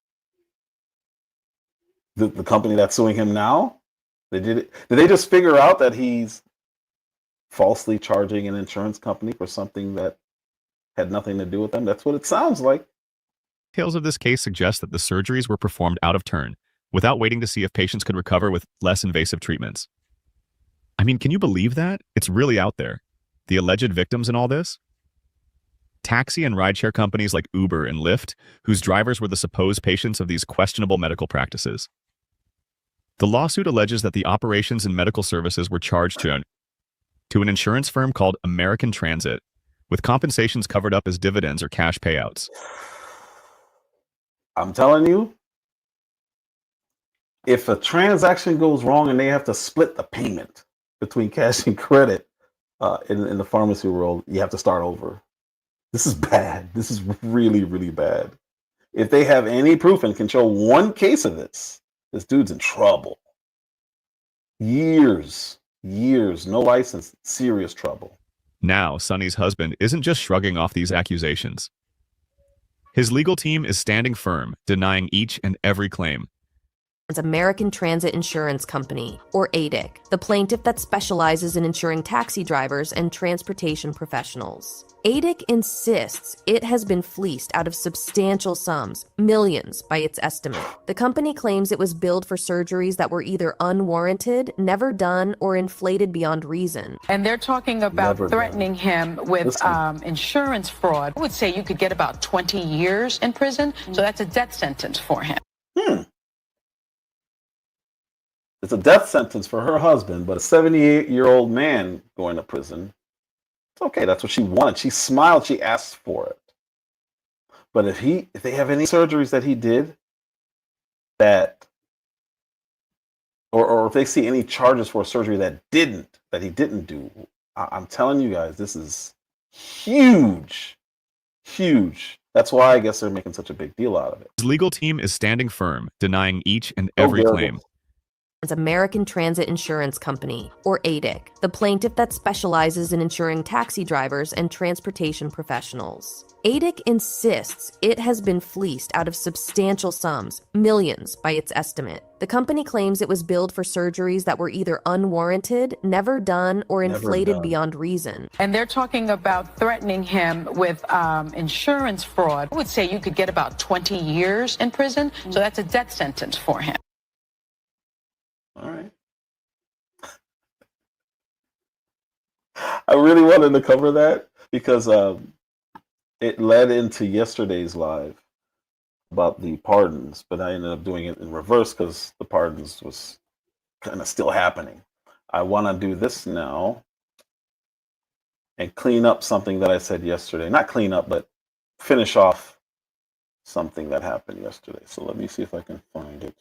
The company that's suing him now? Did they just figure out that he's falsely charging an insurance company for something that had nothing to do with them? That's what it sounds like. Details of this case suggest that the surgeries were performed out of turn, without waiting to see if patients could recover with less invasive treatments. I mean, can you believe that? It's really out there. The alleged victims in all this? Taxi and rideshare companies like Uber and Lyft, whose drivers were the supposed patients of these questionable medical practices. The lawsuit alleges that the operations and medical services were charged to an insurance firm called American Transit, with compensations covered up as dividends or cash payouts. I'm telling you, if a transaction goes wrong and they have to split the payment between cash and credit, in the pharmacy world, you have to start over. This is bad. This is really, really bad. If they have any proof and can show one case of this dude's in trouble. Years, no license, serious trouble. Now, Sonny's husband isn't just shrugging off these accusations. His legal team is standing firm, denying each and every claim. American Transit Insurance Company, or ADIC, the plaintiff that specializes in insuring taxi drivers and transportation professionals. ADIC insists it has been fleeced out of substantial sums, millions by its estimate. The company claims it was billed for surgeries that were either unwarranted, never done, or inflated beyond reason. And they're talking about threatening him with insurance fraud. I would say you could get about 20 years in prison, so that's a death sentence for him. It's a death sentence for her husband, but a 78-year-old man going to prison. It's okay. That's what she wanted. She smiled. She asked for it. But if they have any surgeries that he did or if they see any charges for a surgery that he didn't do, I'm telling you guys, this is huge. That's why I guess they're making such a big deal out of it. His legal team is standing firm, denying each and every claim. American Transit Insurance Company, or ADIC, the plaintiff that specializes in insuring taxi drivers and transportation professionals. ADIC insists it has been fleeced out of substantial sums, millions by its estimate. The company claims it was billed for surgeries that were either unwarranted, never done, or inflated beyond reason. And they're talking about threatening him with insurance fraud. I would say you could get about 20 years in prison, so that's a death sentence for him. All right. I really wanted to cover that because it led into yesterday's live about the pardons, but I ended up doing it in reverse because the pardons was kind of still happening. I want to do this now and clean up something that I said yesterday. Not clean up, but finish off something that happened yesterday. So let me see if I can find it.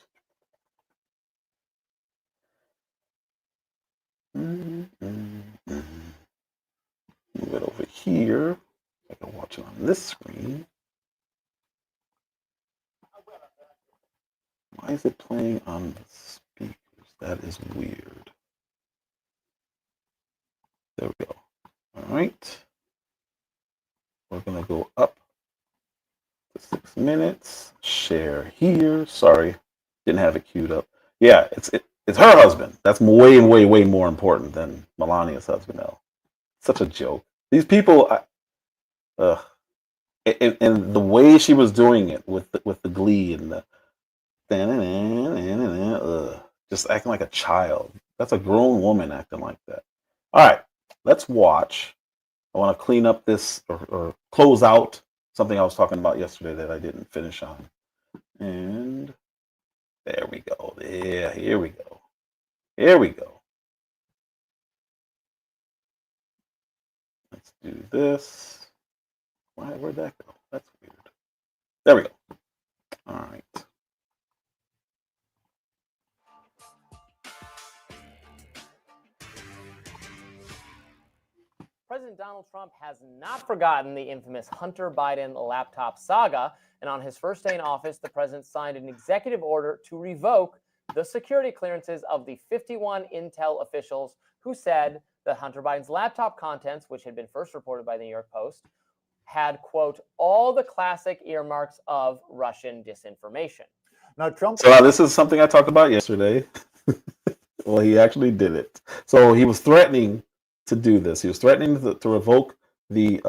Move it over here. I can watch it on this screen. Why is it playing on the speakers? That is weird. There we go. All right. We're going to go up to 6 minutes. Share here. Sorry, didn't have it queued up. Yeah, it's her husband. That's way more important than Melania's husband now. Such a joke. These people, and the way she was doing it with the glee and the just acting like a child. That's a grown woman acting like that. All right, let's watch. I want to clean up this or close out something I was talking about yesterday that I didn't finish on. And there we go. Yeah, here we go. Here we go. Let's do this. Where'd that go? That's weird. There we go. All right. President Donald Trump has not forgotten the infamous Hunter Biden laptop saga. And on his first day in office, the president signed an executive order to revoke the security clearances of the 51 Intel officials who said that Hunter Biden's laptop contents, which had been first reported by the New York Post, had, quote, all the classic earmarks of Russian disinformation. Now, Trump. So this is something I talked about yesterday. Well, he actually did it. So he was threatening to do this. He was threatening to revoke the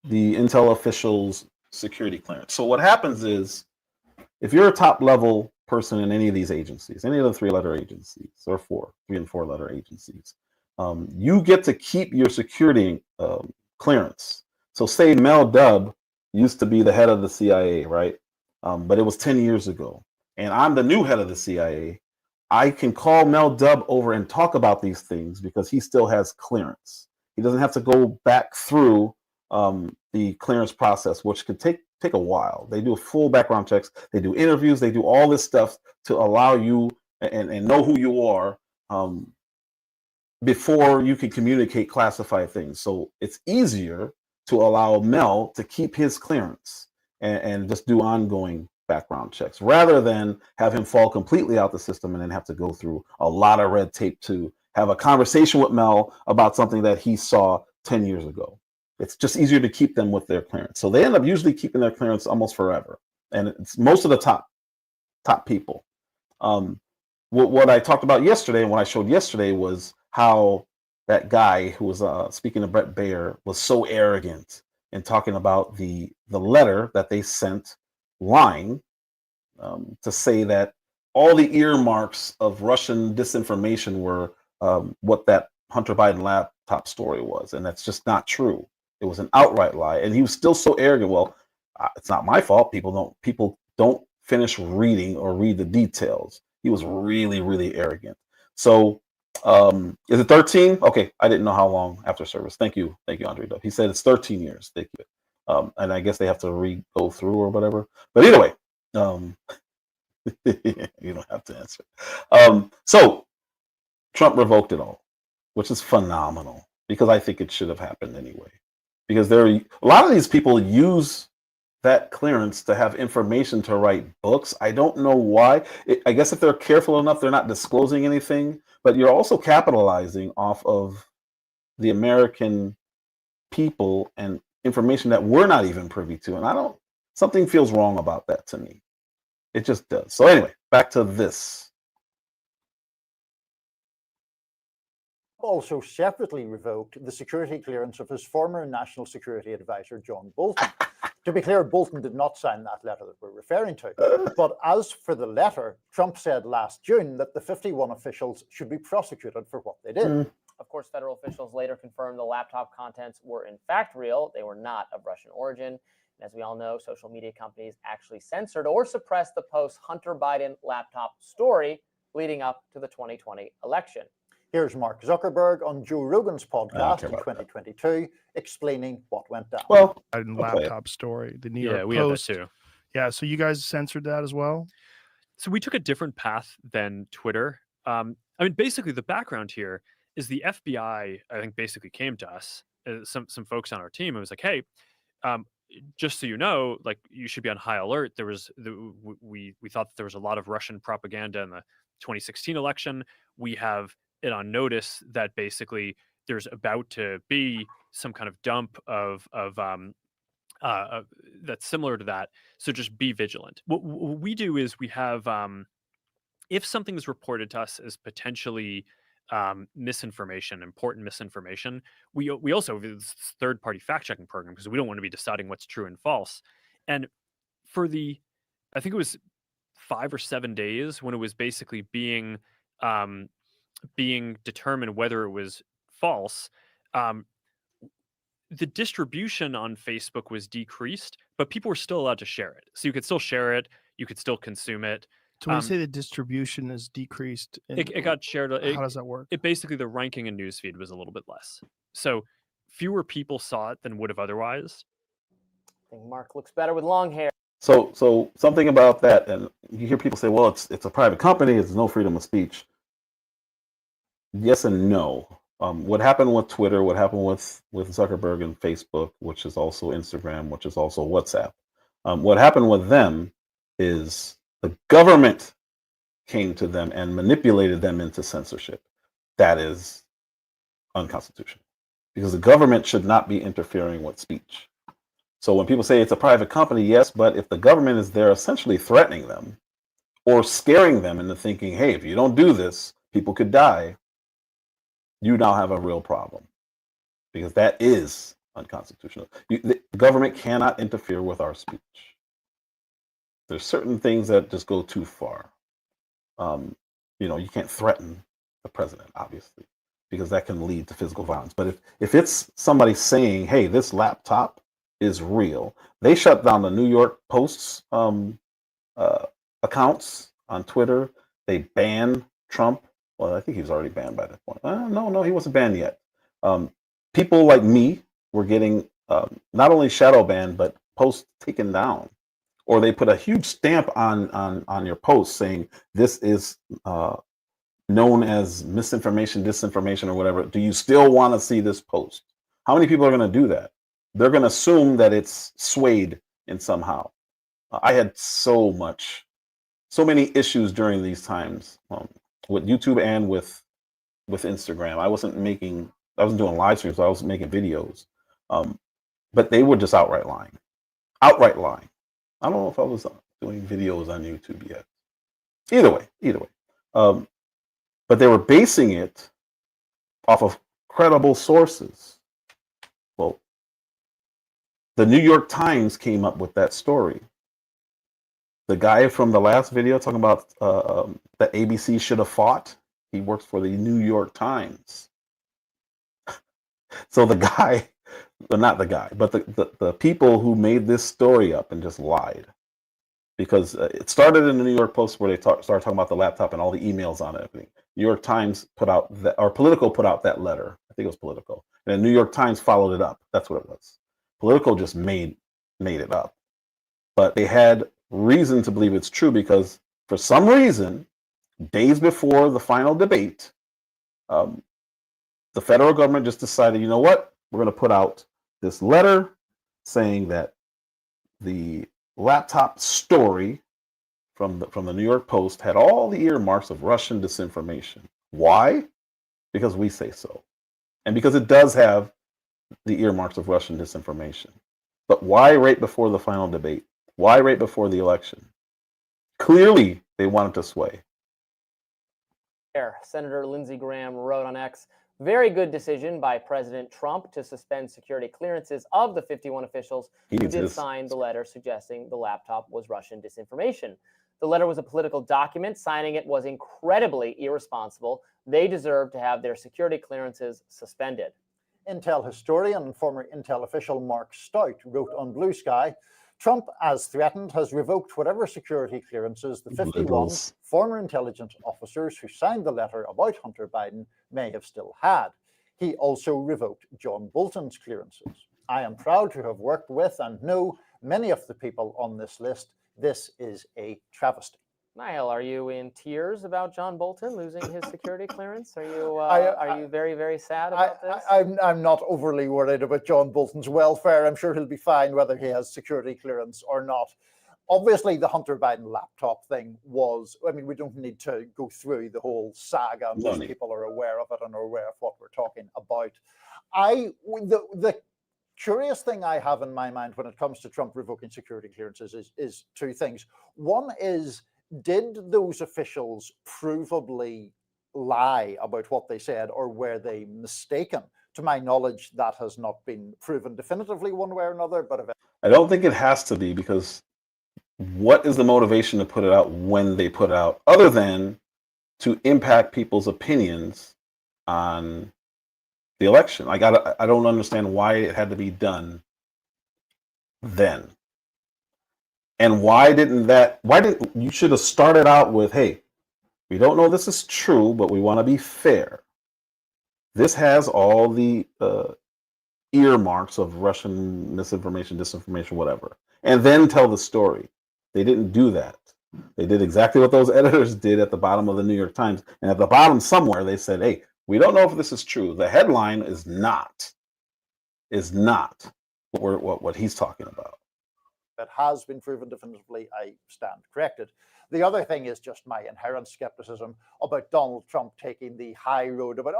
Intel officials' security clearance. So what happens is, if you're a top level person in any of these agencies, any of the 3-letter agencies, or 3 and 4-letter agencies, you get to keep your security clearance. So say Mel Dubb used to be the head of the CIA, right? But it was 10 years ago. And I'm the new head of the CIA. I can call Mel Dubb over and talk about these things because he still has clearance. He doesn't have to go back through the clearance process, which could take a while. They do full background checks. They do interviews. They do all this stuff to allow you and know who you are before you can communicate classified things. So it's easier to allow Mel to keep his clearance and just do ongoing background checks rather than have him fall completely out the system and then have to go through a lot of red tape to have a conversation with Mel about something that he saw 10 years ago. It's just easier to keep them with their clearance. So they end up usually keeping their clearance almost forever. And it's most of the top people. What I talked about yesterday and what I showed yesterday was how that guy who was speaking to Brett Baer was so arrogant in talking about the letter that they sent lying to say that all the earmarks of Russian disinformation were what that Hunter Biden laptop story was. And that's just not true. It was an outright lie. And he was still so arrogant. Well, it's not my fault. People don't finish reading or read the details. He was really, really arrogant. So is it 13? Okay, I didn't know how long after service. Thank you, Andre Dove. He said it's 13 years. Thank you. And I guess they have to go through or whatever. But either way, you don't have to answer. So Trump revoked it all, which is phenomenal because I think it should have happened anyway. Because a lot of these people use that clearance to have information to write books. I don't know why. I guess if they're careful enough, they're not disclosing anything, but you're also capitalizing off of the American people and information that we're not even privy to. And something feels wrong about that to me. It just does. So anyway, back to this. Also separately revoked the security clearance of his former national security advisor, John Bolton. To be clear, Bolton did not sign that letter that we're referring to. But as for the letter, Trump said last June that the 51 officials should be prosecuted for what they did. Of course, federal officials later confirmed the laptop contents were in fact real. They were not of Russian origin. And as we all know, social media companies actually censored or suppressed the post Hunter Biden laptop story leading up to the 2020 election. Here's Mark Zuckerberg on Joe Rogan's podcast in 2022 explaining what went down. Well, laptop story, the New York Post. Have that too. Yeah, so you guys censored that as well? So we took a different path than Twitter. I mean, basically the background here is the FBI, I think, basically came to us, some folks on our team, and was like, hey, just so you know, like, you should be on high alert. We thought that there was a lot of Russian propaganda in the 2016 election. We have it on notice that basically there's about to be some kind of dump of that's similar to that. So just be vigilant. What we do is we have, if something is reported to us as potentially misinformation, important misinformation, we also have this third-party fact-checking program because we don't want to be deciding what's true and false. And for I think it was 5 or 7 days when it was basically being determined whether it was false, the distribution on Facebook was decreased, but people were still allowed to share it. So you could still share it, you could still consume it. So when you say the distribution is decreased, it got shared. How does that work? It basically, the ranking in newsfeed was a little bit less. So fewer people saw it than would have otherwise. I think Mark looks better with long hair. So something about that, and you hear people say, well, it's a private company, there's no freedom of speech. Yes and no. What happened with Twitter, what happened with Zuckerberg and Facebook, which is also Instagram, which is also WhatsApp. What happened with them is the government came to them and manipulated them into censorship. That is unconstitutional because the government should not be interfering with speech. So when people say it's a private company, yes, but if the government is there essentially threatening them or scaring them into thinking, hey, if you don't do this, people could die, you now have a real problem because that is unconstitutional. The government cannot interfere with our speech. There's certain things that just go too far. You can't threaten the president, obviously, because that can lead to physical violence. But if it's somebody saying, hey, this laptop is real, they shut down the New York Post's accounts on Twitter. They banned Trump. Well, I think he was already banned by that point. No, he wasn't banned yet. People like me were getting not only shadow banned, but posts taken down. Or they put a huge stamp on your post saying this is known as misinformation, disinformation, or whatever, do you still want to see this post? How many people are going to do that? They're going to assume that it's swayed in somehow. I had so many issues during these times with YouTube and with Instagram. I wasn't doing live streams, so I was making videos. But they were just outright lying. Outright lying. I don't know if I was doing videos on YouTube yet. Either way. But they were basing it off of credible sources. Well, the New York Times came up with that story. The guy from the last video talking about that ABC should have fought, he works for the New York Times. So the guy, well, not the guy, but the people who made this story up and just lied. Because it started in the New York Post where they started talking about the laptop and all the emails on it. New York Times put out that, or Politico put out that letter. I think it was Politico. And the New York Times followed it up. That's what it was. Politico just made it up. But they had reason to believe it's true because for some reason, days before the final debate, the federal government just decided, you know what? We're going to put out this letter saying that the laptop story from the New York Post had all the earmarks of Russian disinformation. Why? Because we say so. And because it does have the earmarks of Russian disinformation. But why right before the final debate? Why right before the election? Clearly, they wanted to sway. Senator Lindsey Graham wrote on X, very good decision by President Trump to suspend security clearances of the 51 officials who did sign the letter suggesting the laptop was Russian disinformation. The letter was a political document. Signing it was incredibly irresponsible. They deserve to have their security clearances suspended. Intel historian and former Intel official Mark Stout wrote on Blue Sky, Trump, as threatened, has revoked whatever security clearances the 51 former intelligence officers who signed the letter about Hunter Biden may have still had. He also revoked John Bolton's clearances. I am proud to have worked with and know many of the people on this list. This is a travesty. Niall, are you in tears about John Bolton losing his security clearance? Are you very, very sad about this? I'm not overly worried about John Bolton's welfare. I'm sure he'll be fine whether he has security clearance or not. Obviously, the Hunter Biden laptop thing was, I mean, we don't need to go through the whole saga. Most people are aware of it and are aware of what we're talking about. The curious thing I have in my mind when it comes to Trump revoking security clearances is two things. One is, did those officials provably lie about what they said, or were they mistaken? To my knowledge, that has not been proven definitively one way or another. But I don't think it has to be, because what is the motivation to put it out when they put it out, other than to impact people's opinions on the election? I don't understand why it had to be done then. And why didn't you should have started out with, hey, we don't know this is true, but we want to be fair. This has all the earmarks of Russian misinformation, disinformation, whatever. And then tell the story. They didn't do that. They did exactly what those editors did at the bottom of the New York Times. And at the bottom somewhere, they said, hey, we don't know if this is true. The headline is not what he's talking about. That has been proven definitively, I stand corrected. The other thing is just my inherent skepticism about Donald Trump taking the high road about,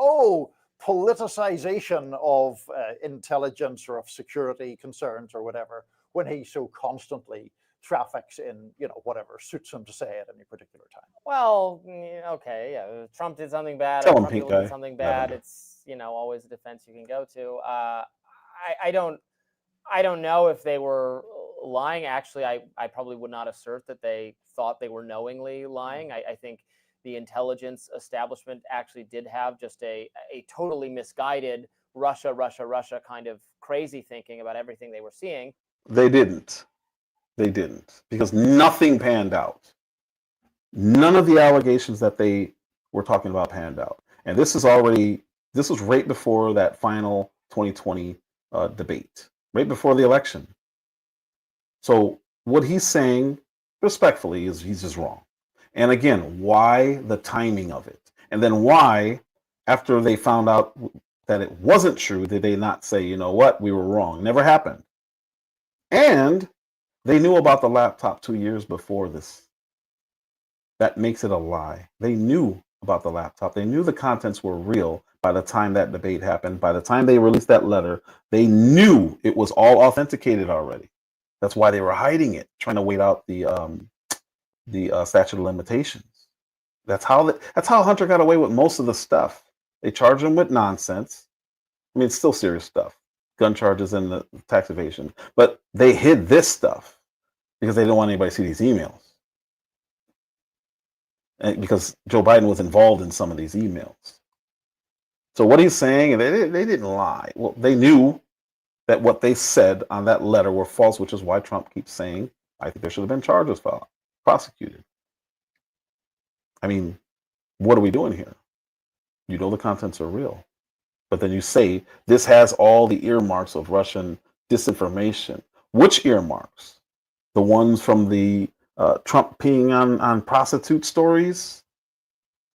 politicization of intelligence or of security concerns or whatever, when he so constantly traffics in, whatever suits him to say at any particular time. Well, okay, yeah. If Trump did something bad, Tell him, Trump pink did guy. something bad, it's, always a defense you can go to. I don't know if they were lying. Actually, I probably would not assert that they thought they were knowingly lying. I think the intelligence establishment actually did have just a totally misguided Russia kind of crazy thinking about everything they were seeing. They didn't, because nothing panned out. None of the allegations that they were talking about panned out. And this was right before that final 2020 debate, right before the election. So what he's saying, respectfully, is he's just wrong. And again, why the timing of it? And then why, after they found out that it wasn't true, did they not say, you know what, we were wrong? Never happened. And they knew about the laptop 2 years before this. That makes it a lie. They knew about the laptop. They knew the contents were real by the time that debate happened. By the time they released that letter, they knew it was all authenticated already. That's why they were hiding it, trying to wait out the statute of limitations. That's how Hunter got away with most of the stuff. They charged him with nonsense. I mean, it's still serious stuff, gun charges and the tax evasion. But they hid this stuff because they didn't want anybody to see these emails. And because Joe Biden was involved in some of these emails. So what he's saying, and they didn't lie. Well, they knew that what they said on that letter were false, which is why Trump keeps saying, I think there should have been charges filed, prosecuted. I mean, what are we doing here? You know the contents are real. But then you say, this has all the earmarks of Russian disinformation. Which earmarks? The ones from the Trump peeing on prostitute stories?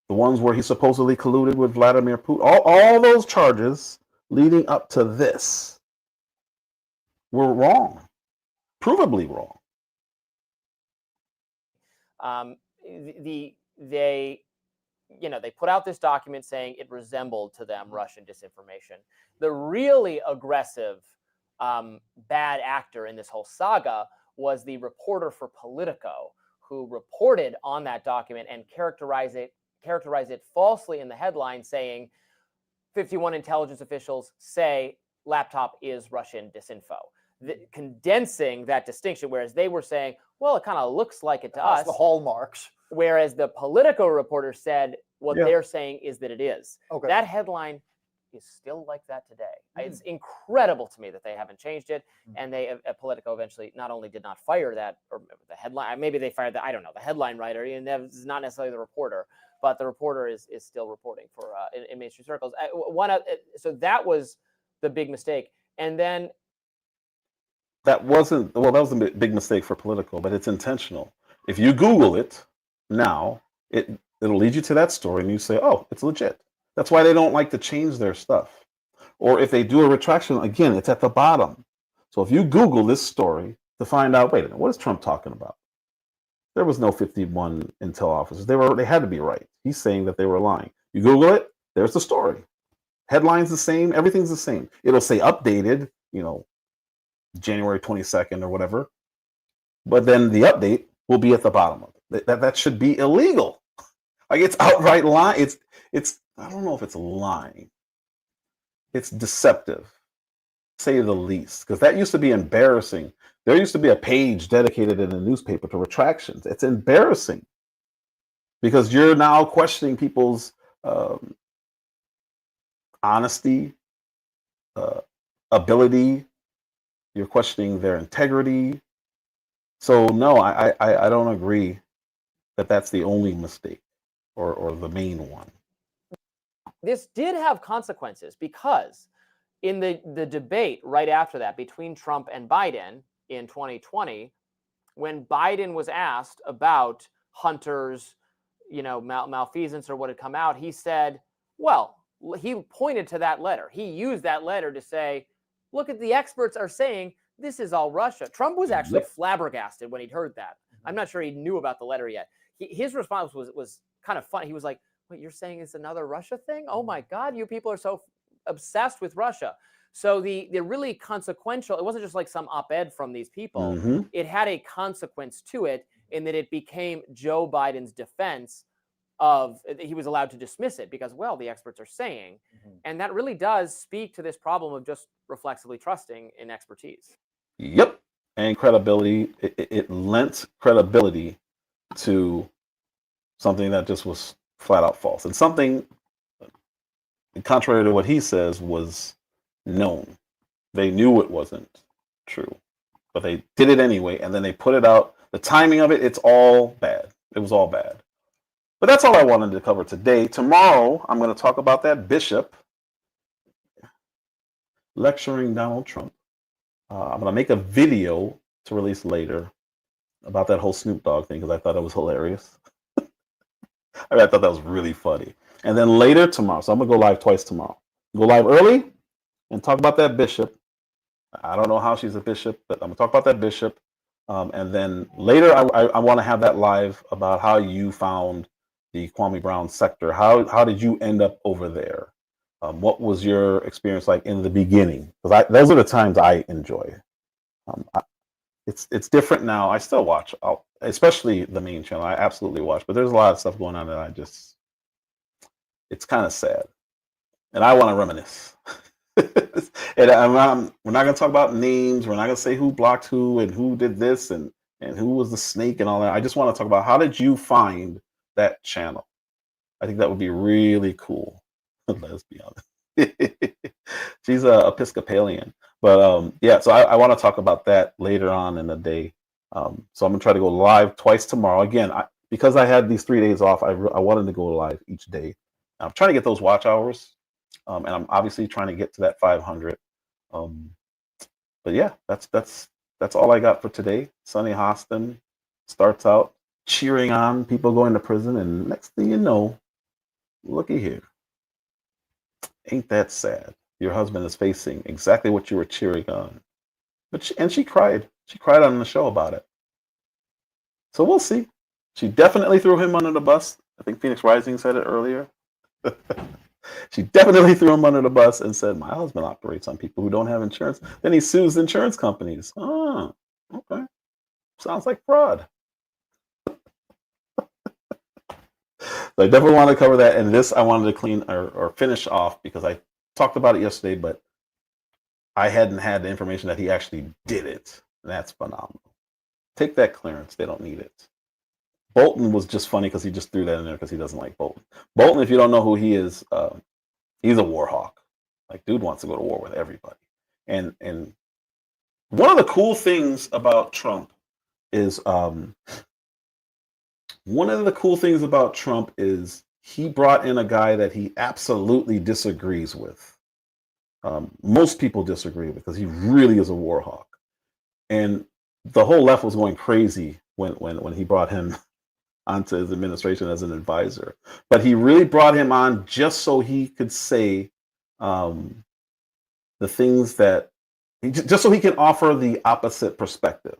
The ones where he supposedly colluded with Vladimir Putin? All those charges leading up to this were wrong. Provably wrong. They put out this document saying it resembled to them Russian disinformation. The really aggressive bad actor in this whole saga was the reporter for Politico, who reported on that document and characterized it falsely in the headline, saying 51 intelligence officials say laptop is Russian disinfo, condensing that distinction, whereas they were saying, well, it kind of looks like it to us. The hallmarks. Whereas the Politico reporter said what they're saying is that it is. Okay. That headline is still like that today. It's incredible to me that they haven't changed it. And they, at Politico, eventually not only did not fire that, or the headline, maybe they fired I don't know, the headline writer, and that is not necessarily the reporter, but the reporter is still reporting for in mainstream circles. So that was the big mistake. And then that was a big mistake for Politico, but it's intentional. If you Google it now, it'll lead you to that story, and you say, oh, it's legit. That's why they don't like to change their stuff. Or if they do a retraction, again, it's at the bottom. So if you Google this story to find out, wait a minute, what is Trump talking about? There was no 51 intel officers. They had to be right. He's saying that they were lying. You Google it, there's the story. Headline's the same, everything's the same. It'll say updated, January 22nd or whatever. But then the update will be at the bottom of it. That should be illegal. Like, it's outright lying. It's I don't know if it's lying. It's deceptive, say the least, because that used to be embarrassing. There used to be a page dedicated in the newspaper to retractions. It's embarrassing because you're now questioning people's honesty, ability. You're questioning their integrity. So no, I don't agree that that's the only mistake or the main one. This did have consequences because in the debate right after that between Trump and Biden in 2020, when Biden was asked about Hunter's, malfeasance or what had come out, he said, well, he pointed to that letter. He used that letter to say, look, at the experts are saying this is all Russia. Trump was actually flabbergasted when he'd heard that. I'm not sure he knew about the letter yet. His response was kind of funny. He was like, what, you're saying it's another Russia thing? Oh my God, you people are so obsessed with Russia. So the really consequential, it wasn't just like some op-ed from these people. Mm-hmm. It had a consequence to it in that it became Joe Biden's defense of, he was allowed to dismiss it because, well, the experts are saying. Mm-hmm. And that really does speak to this problem of just reflexively trusting in expertise. Yep. And credibility, it lent credibility to something that just was flat out false. And something, contrary to what he says, was known. They knew it wasn't true, but they did it anyway. And then they put it out. The timing of it, it's all bad. It was all bad. But that's all I wanted to cover today. Tomorrow, I'm going to talk about that bishop lecturing Donald Trump. I'm going to make a video to release later about that whole Snoop Dogg thing because I thought it was hilarious. I thought that was really funny. And then later tomorrow, so I'm going to go live twice tomorrow. Go live early and talk about that bishop. I don't know how she's a bishop, but I'm going to talk about that bishop. And then later, I want to have that live about how you found the Kwame Brown sector. How did you end up over there? What was your experience like in the beginning? Because those are the times I enjoy. It's different now. I still watch, especially the main channel. I absolutely watch, but there's a lot of stuff going on that it's kind of sad, and I want to reminisce. And we're not going to talk about names. We're not going to say who blocked who and who did this and who was the snake and all that. I just want to talk about how did you find that channel. I think that would be really cool. Let's be honest. She's a Episcopalian, but yeah. So I want to talk about that later on in the day. So I'm gonna try to go live twice tomorrow. Again, because I had these 3 days off, I wanted to go live each day. I'm trying to get those watch hours, and I'm obviously trying to get to that 500. But yeah, that's all I got for today. Sunny Hostin starts out cheering on people going to prison, and next thing you know, looky here. Ain't that sad? Your husband is facing exactly what you were cheering on. But she cried. She cried on the show about it. So we'll see. She definitely threw him under the bus. I think Phoenix Rising said it earlier. She definitely threw him under the bus and said, my husband operates on people who don't have insurance. Then he sues insurance companies. Oh, okay. Sounds like fraud. So I definitely want to cover that. And this I wanted to clean or finish off because I talked about it yesterday, but I hadn't had the information that he actually did it. And that's phenomenal. Take that clearance. They don't need it. Bolton was just funny because he just threw that in there because he doesn't like Bolton. Bolton, if you don't know who he is, he's a war hawk. Like, dude wants to go to war with everybody. And one of the cool things about Trump is he brought in a guy that he absolutely disagrees with. Most people disagree with because he really is a war hawk. And the whole left was going crazy when he brought him onto his administration as an advisor. But he really brought him on just so he could say the things that, just so he can offer the opposite perspective.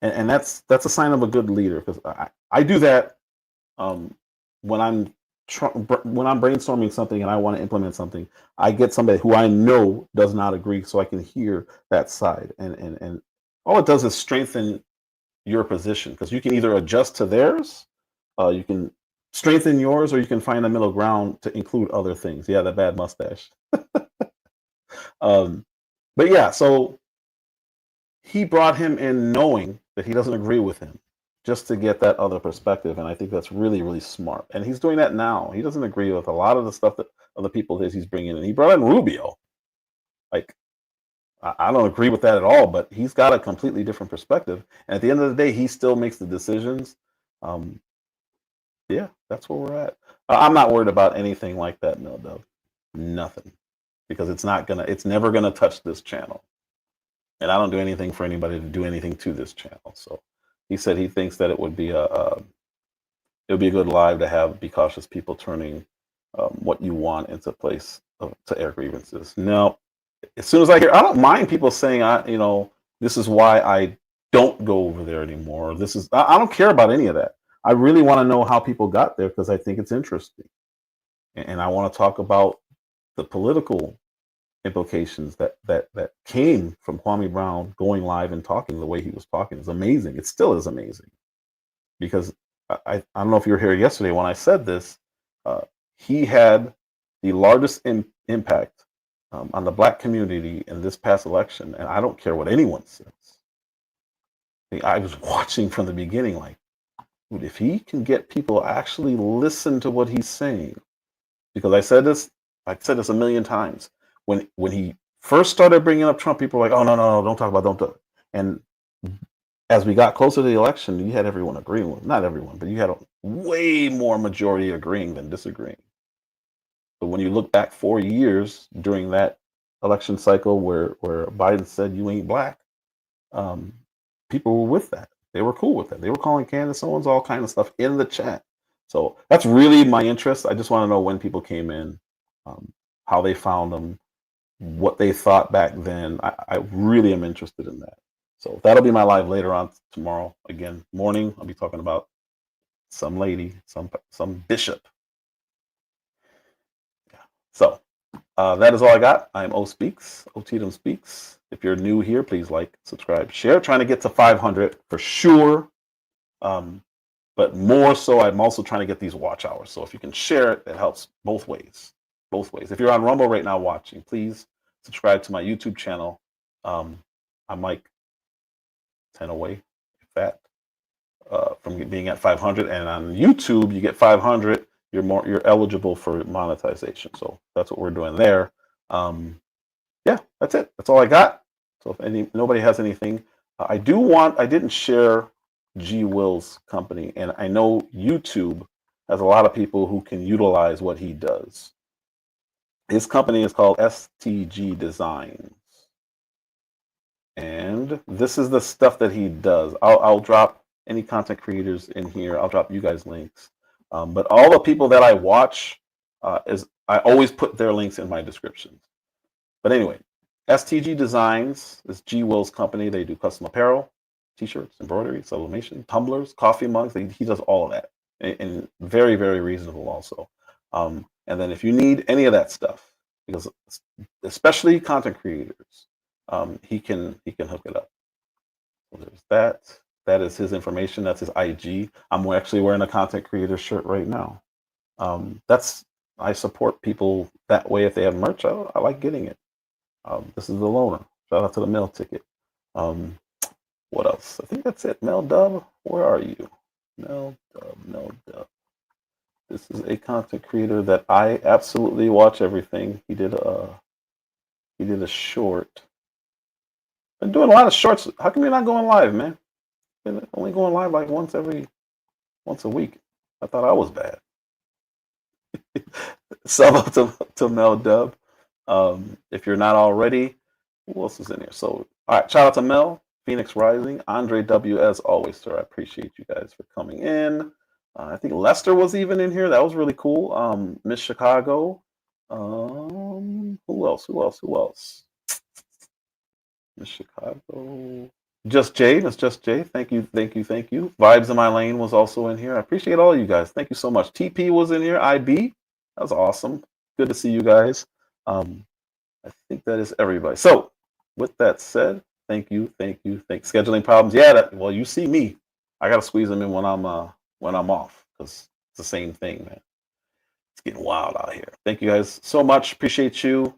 And that's a sign of a good leader, because I do that when I'm brainstorming something and I want to implement something. I get somebody who I know does not agree, so I can hear that side. And all it does is strengthen your position, because you can either adjust to theirs, you can strengthen yours, or you can find a middle ground to include other things. Yeah, that bad mustache. But yeah, so he brought him in knowing that he doesn't agree with him, just to get that other perspective. And I think that's really, really smart. And he's doing that now. He doesn't agree with a lot of the stuff that other people that he's bringing in. He brought in Rubio. Like, I don't agree with that at all, but he's got a completely different perspective. And at the end of the day, he still makes the decisions. Yeah, that's where we're at. I'm not worried about anything like that, no, Doug. Nothing. Because it's never gonna touch this channel. And I don't do anything for anybody to do anything to this channel. So he said he thinks that it would be a good live to have Be Cautious people turning what you want into place to air grievances. No, as soon as I hear, I don't mind people saying, this is why I don't go over there anymore. I don't care about any of that. I really want to know how people got there, because I think it's interesting. And I want to talk about the political implications that came from Kwame Brown going live and talking the way he was talking. Is amazing. It still is amazing, because I don't know if you were here yesterday when I said this. He had the largest impact on the Black community in this past election, and I don't care what anyone says. I was watching from the beginning, like, dude, if he can get people to actually listen to what he's saying, because I said this a million times. When he first started bringing up Trump, people were like, "Oh no, don't talk about, don't talk." And as we got closer to the election, you had everyone agreeing with, not everyone, but you had a way more majority agreeing than disagreeing. But when you look back 4 years during that election cycle where Biden said you ain't black, people were with that. They were cool with that. They were calling Candace Owens all kind of stuff in the chat. So that's really my interest. I just want to know when people came in, how they found them, what they thought back then. I really am interested in that. So that'll be my live later on tomorrow. Again, morning, I'll be talking about some lady, some bishop. Yeah. So that is all I got. I'm O Speaks, Otitum Speaks. If you're new here, please like, subscribe, share. Trying to get to 500 for sure. But more so, I'm also trying to get these watch hours. So if you can share it, that helps both ways. Both ways. If you're on Rumble right now watching, please subscribe to my YouTube channel. I'm like 10 away, if that, from being at 500. And on YouTube, you get 500. You're eligible for monetization. So that's what we're doing there. Yeah, that's it. That's all I got. So if nobody has anything, I didn't share Will's company, and I know YouTube has a lot of people who can utilize what he does. His company is called STG.Designs, and this is the stuff that he does. I'll drop any content creators in here. I'll drop you guys links, but all the people that I watch I always put their links in my descriptions. But anyway, STG.Designs is Will's company. They do custom apparel, T-shirts, embroidery, sublimation, tumblers, coffee mugs. He does all of that, and very, very reasonable also. And then if you need any of that stuff, because especially content creators, he can hook it up. So there's that. That is his information. That's his IG. I'm actually wearing a content creator shirt right now. I support people that way. If they have merch, I like getting it. This is the loaner. Shout out to the mail ticket. What else? I think that's it. Mel Dub, where are you? Mel Dub. This is a content creator that I absolutely watch everything. He did a short. Been doing a lot of shorts. How come you're not going live, man? Been only going live like once a week. I thought I was bad. Sub up to Mel Dub. If you're not already, who else is in here? So, all right, shout out to Mel, Phoenix Rising, Andre W. As always, sir. I appreciate you guys for coming in. I think Lester was even in here. That was really cool. Miss Chicago. Who else? Miss Chicago. Just Jay. Miss Just Jay. Thank you. Vibes in My Lane was also in here. I appreciate all you guys. Thank you so much. TP was in here. IB. That was awesome. Good to see you guys. I think that is everybody. So, with that said, thank you. Scheduling problems. Yeah. Well, you see me. I gotta squeeze them in when I'm off, because it's the same thing, man. It's getting wild out here. Thank you guys so much. Appreciate you.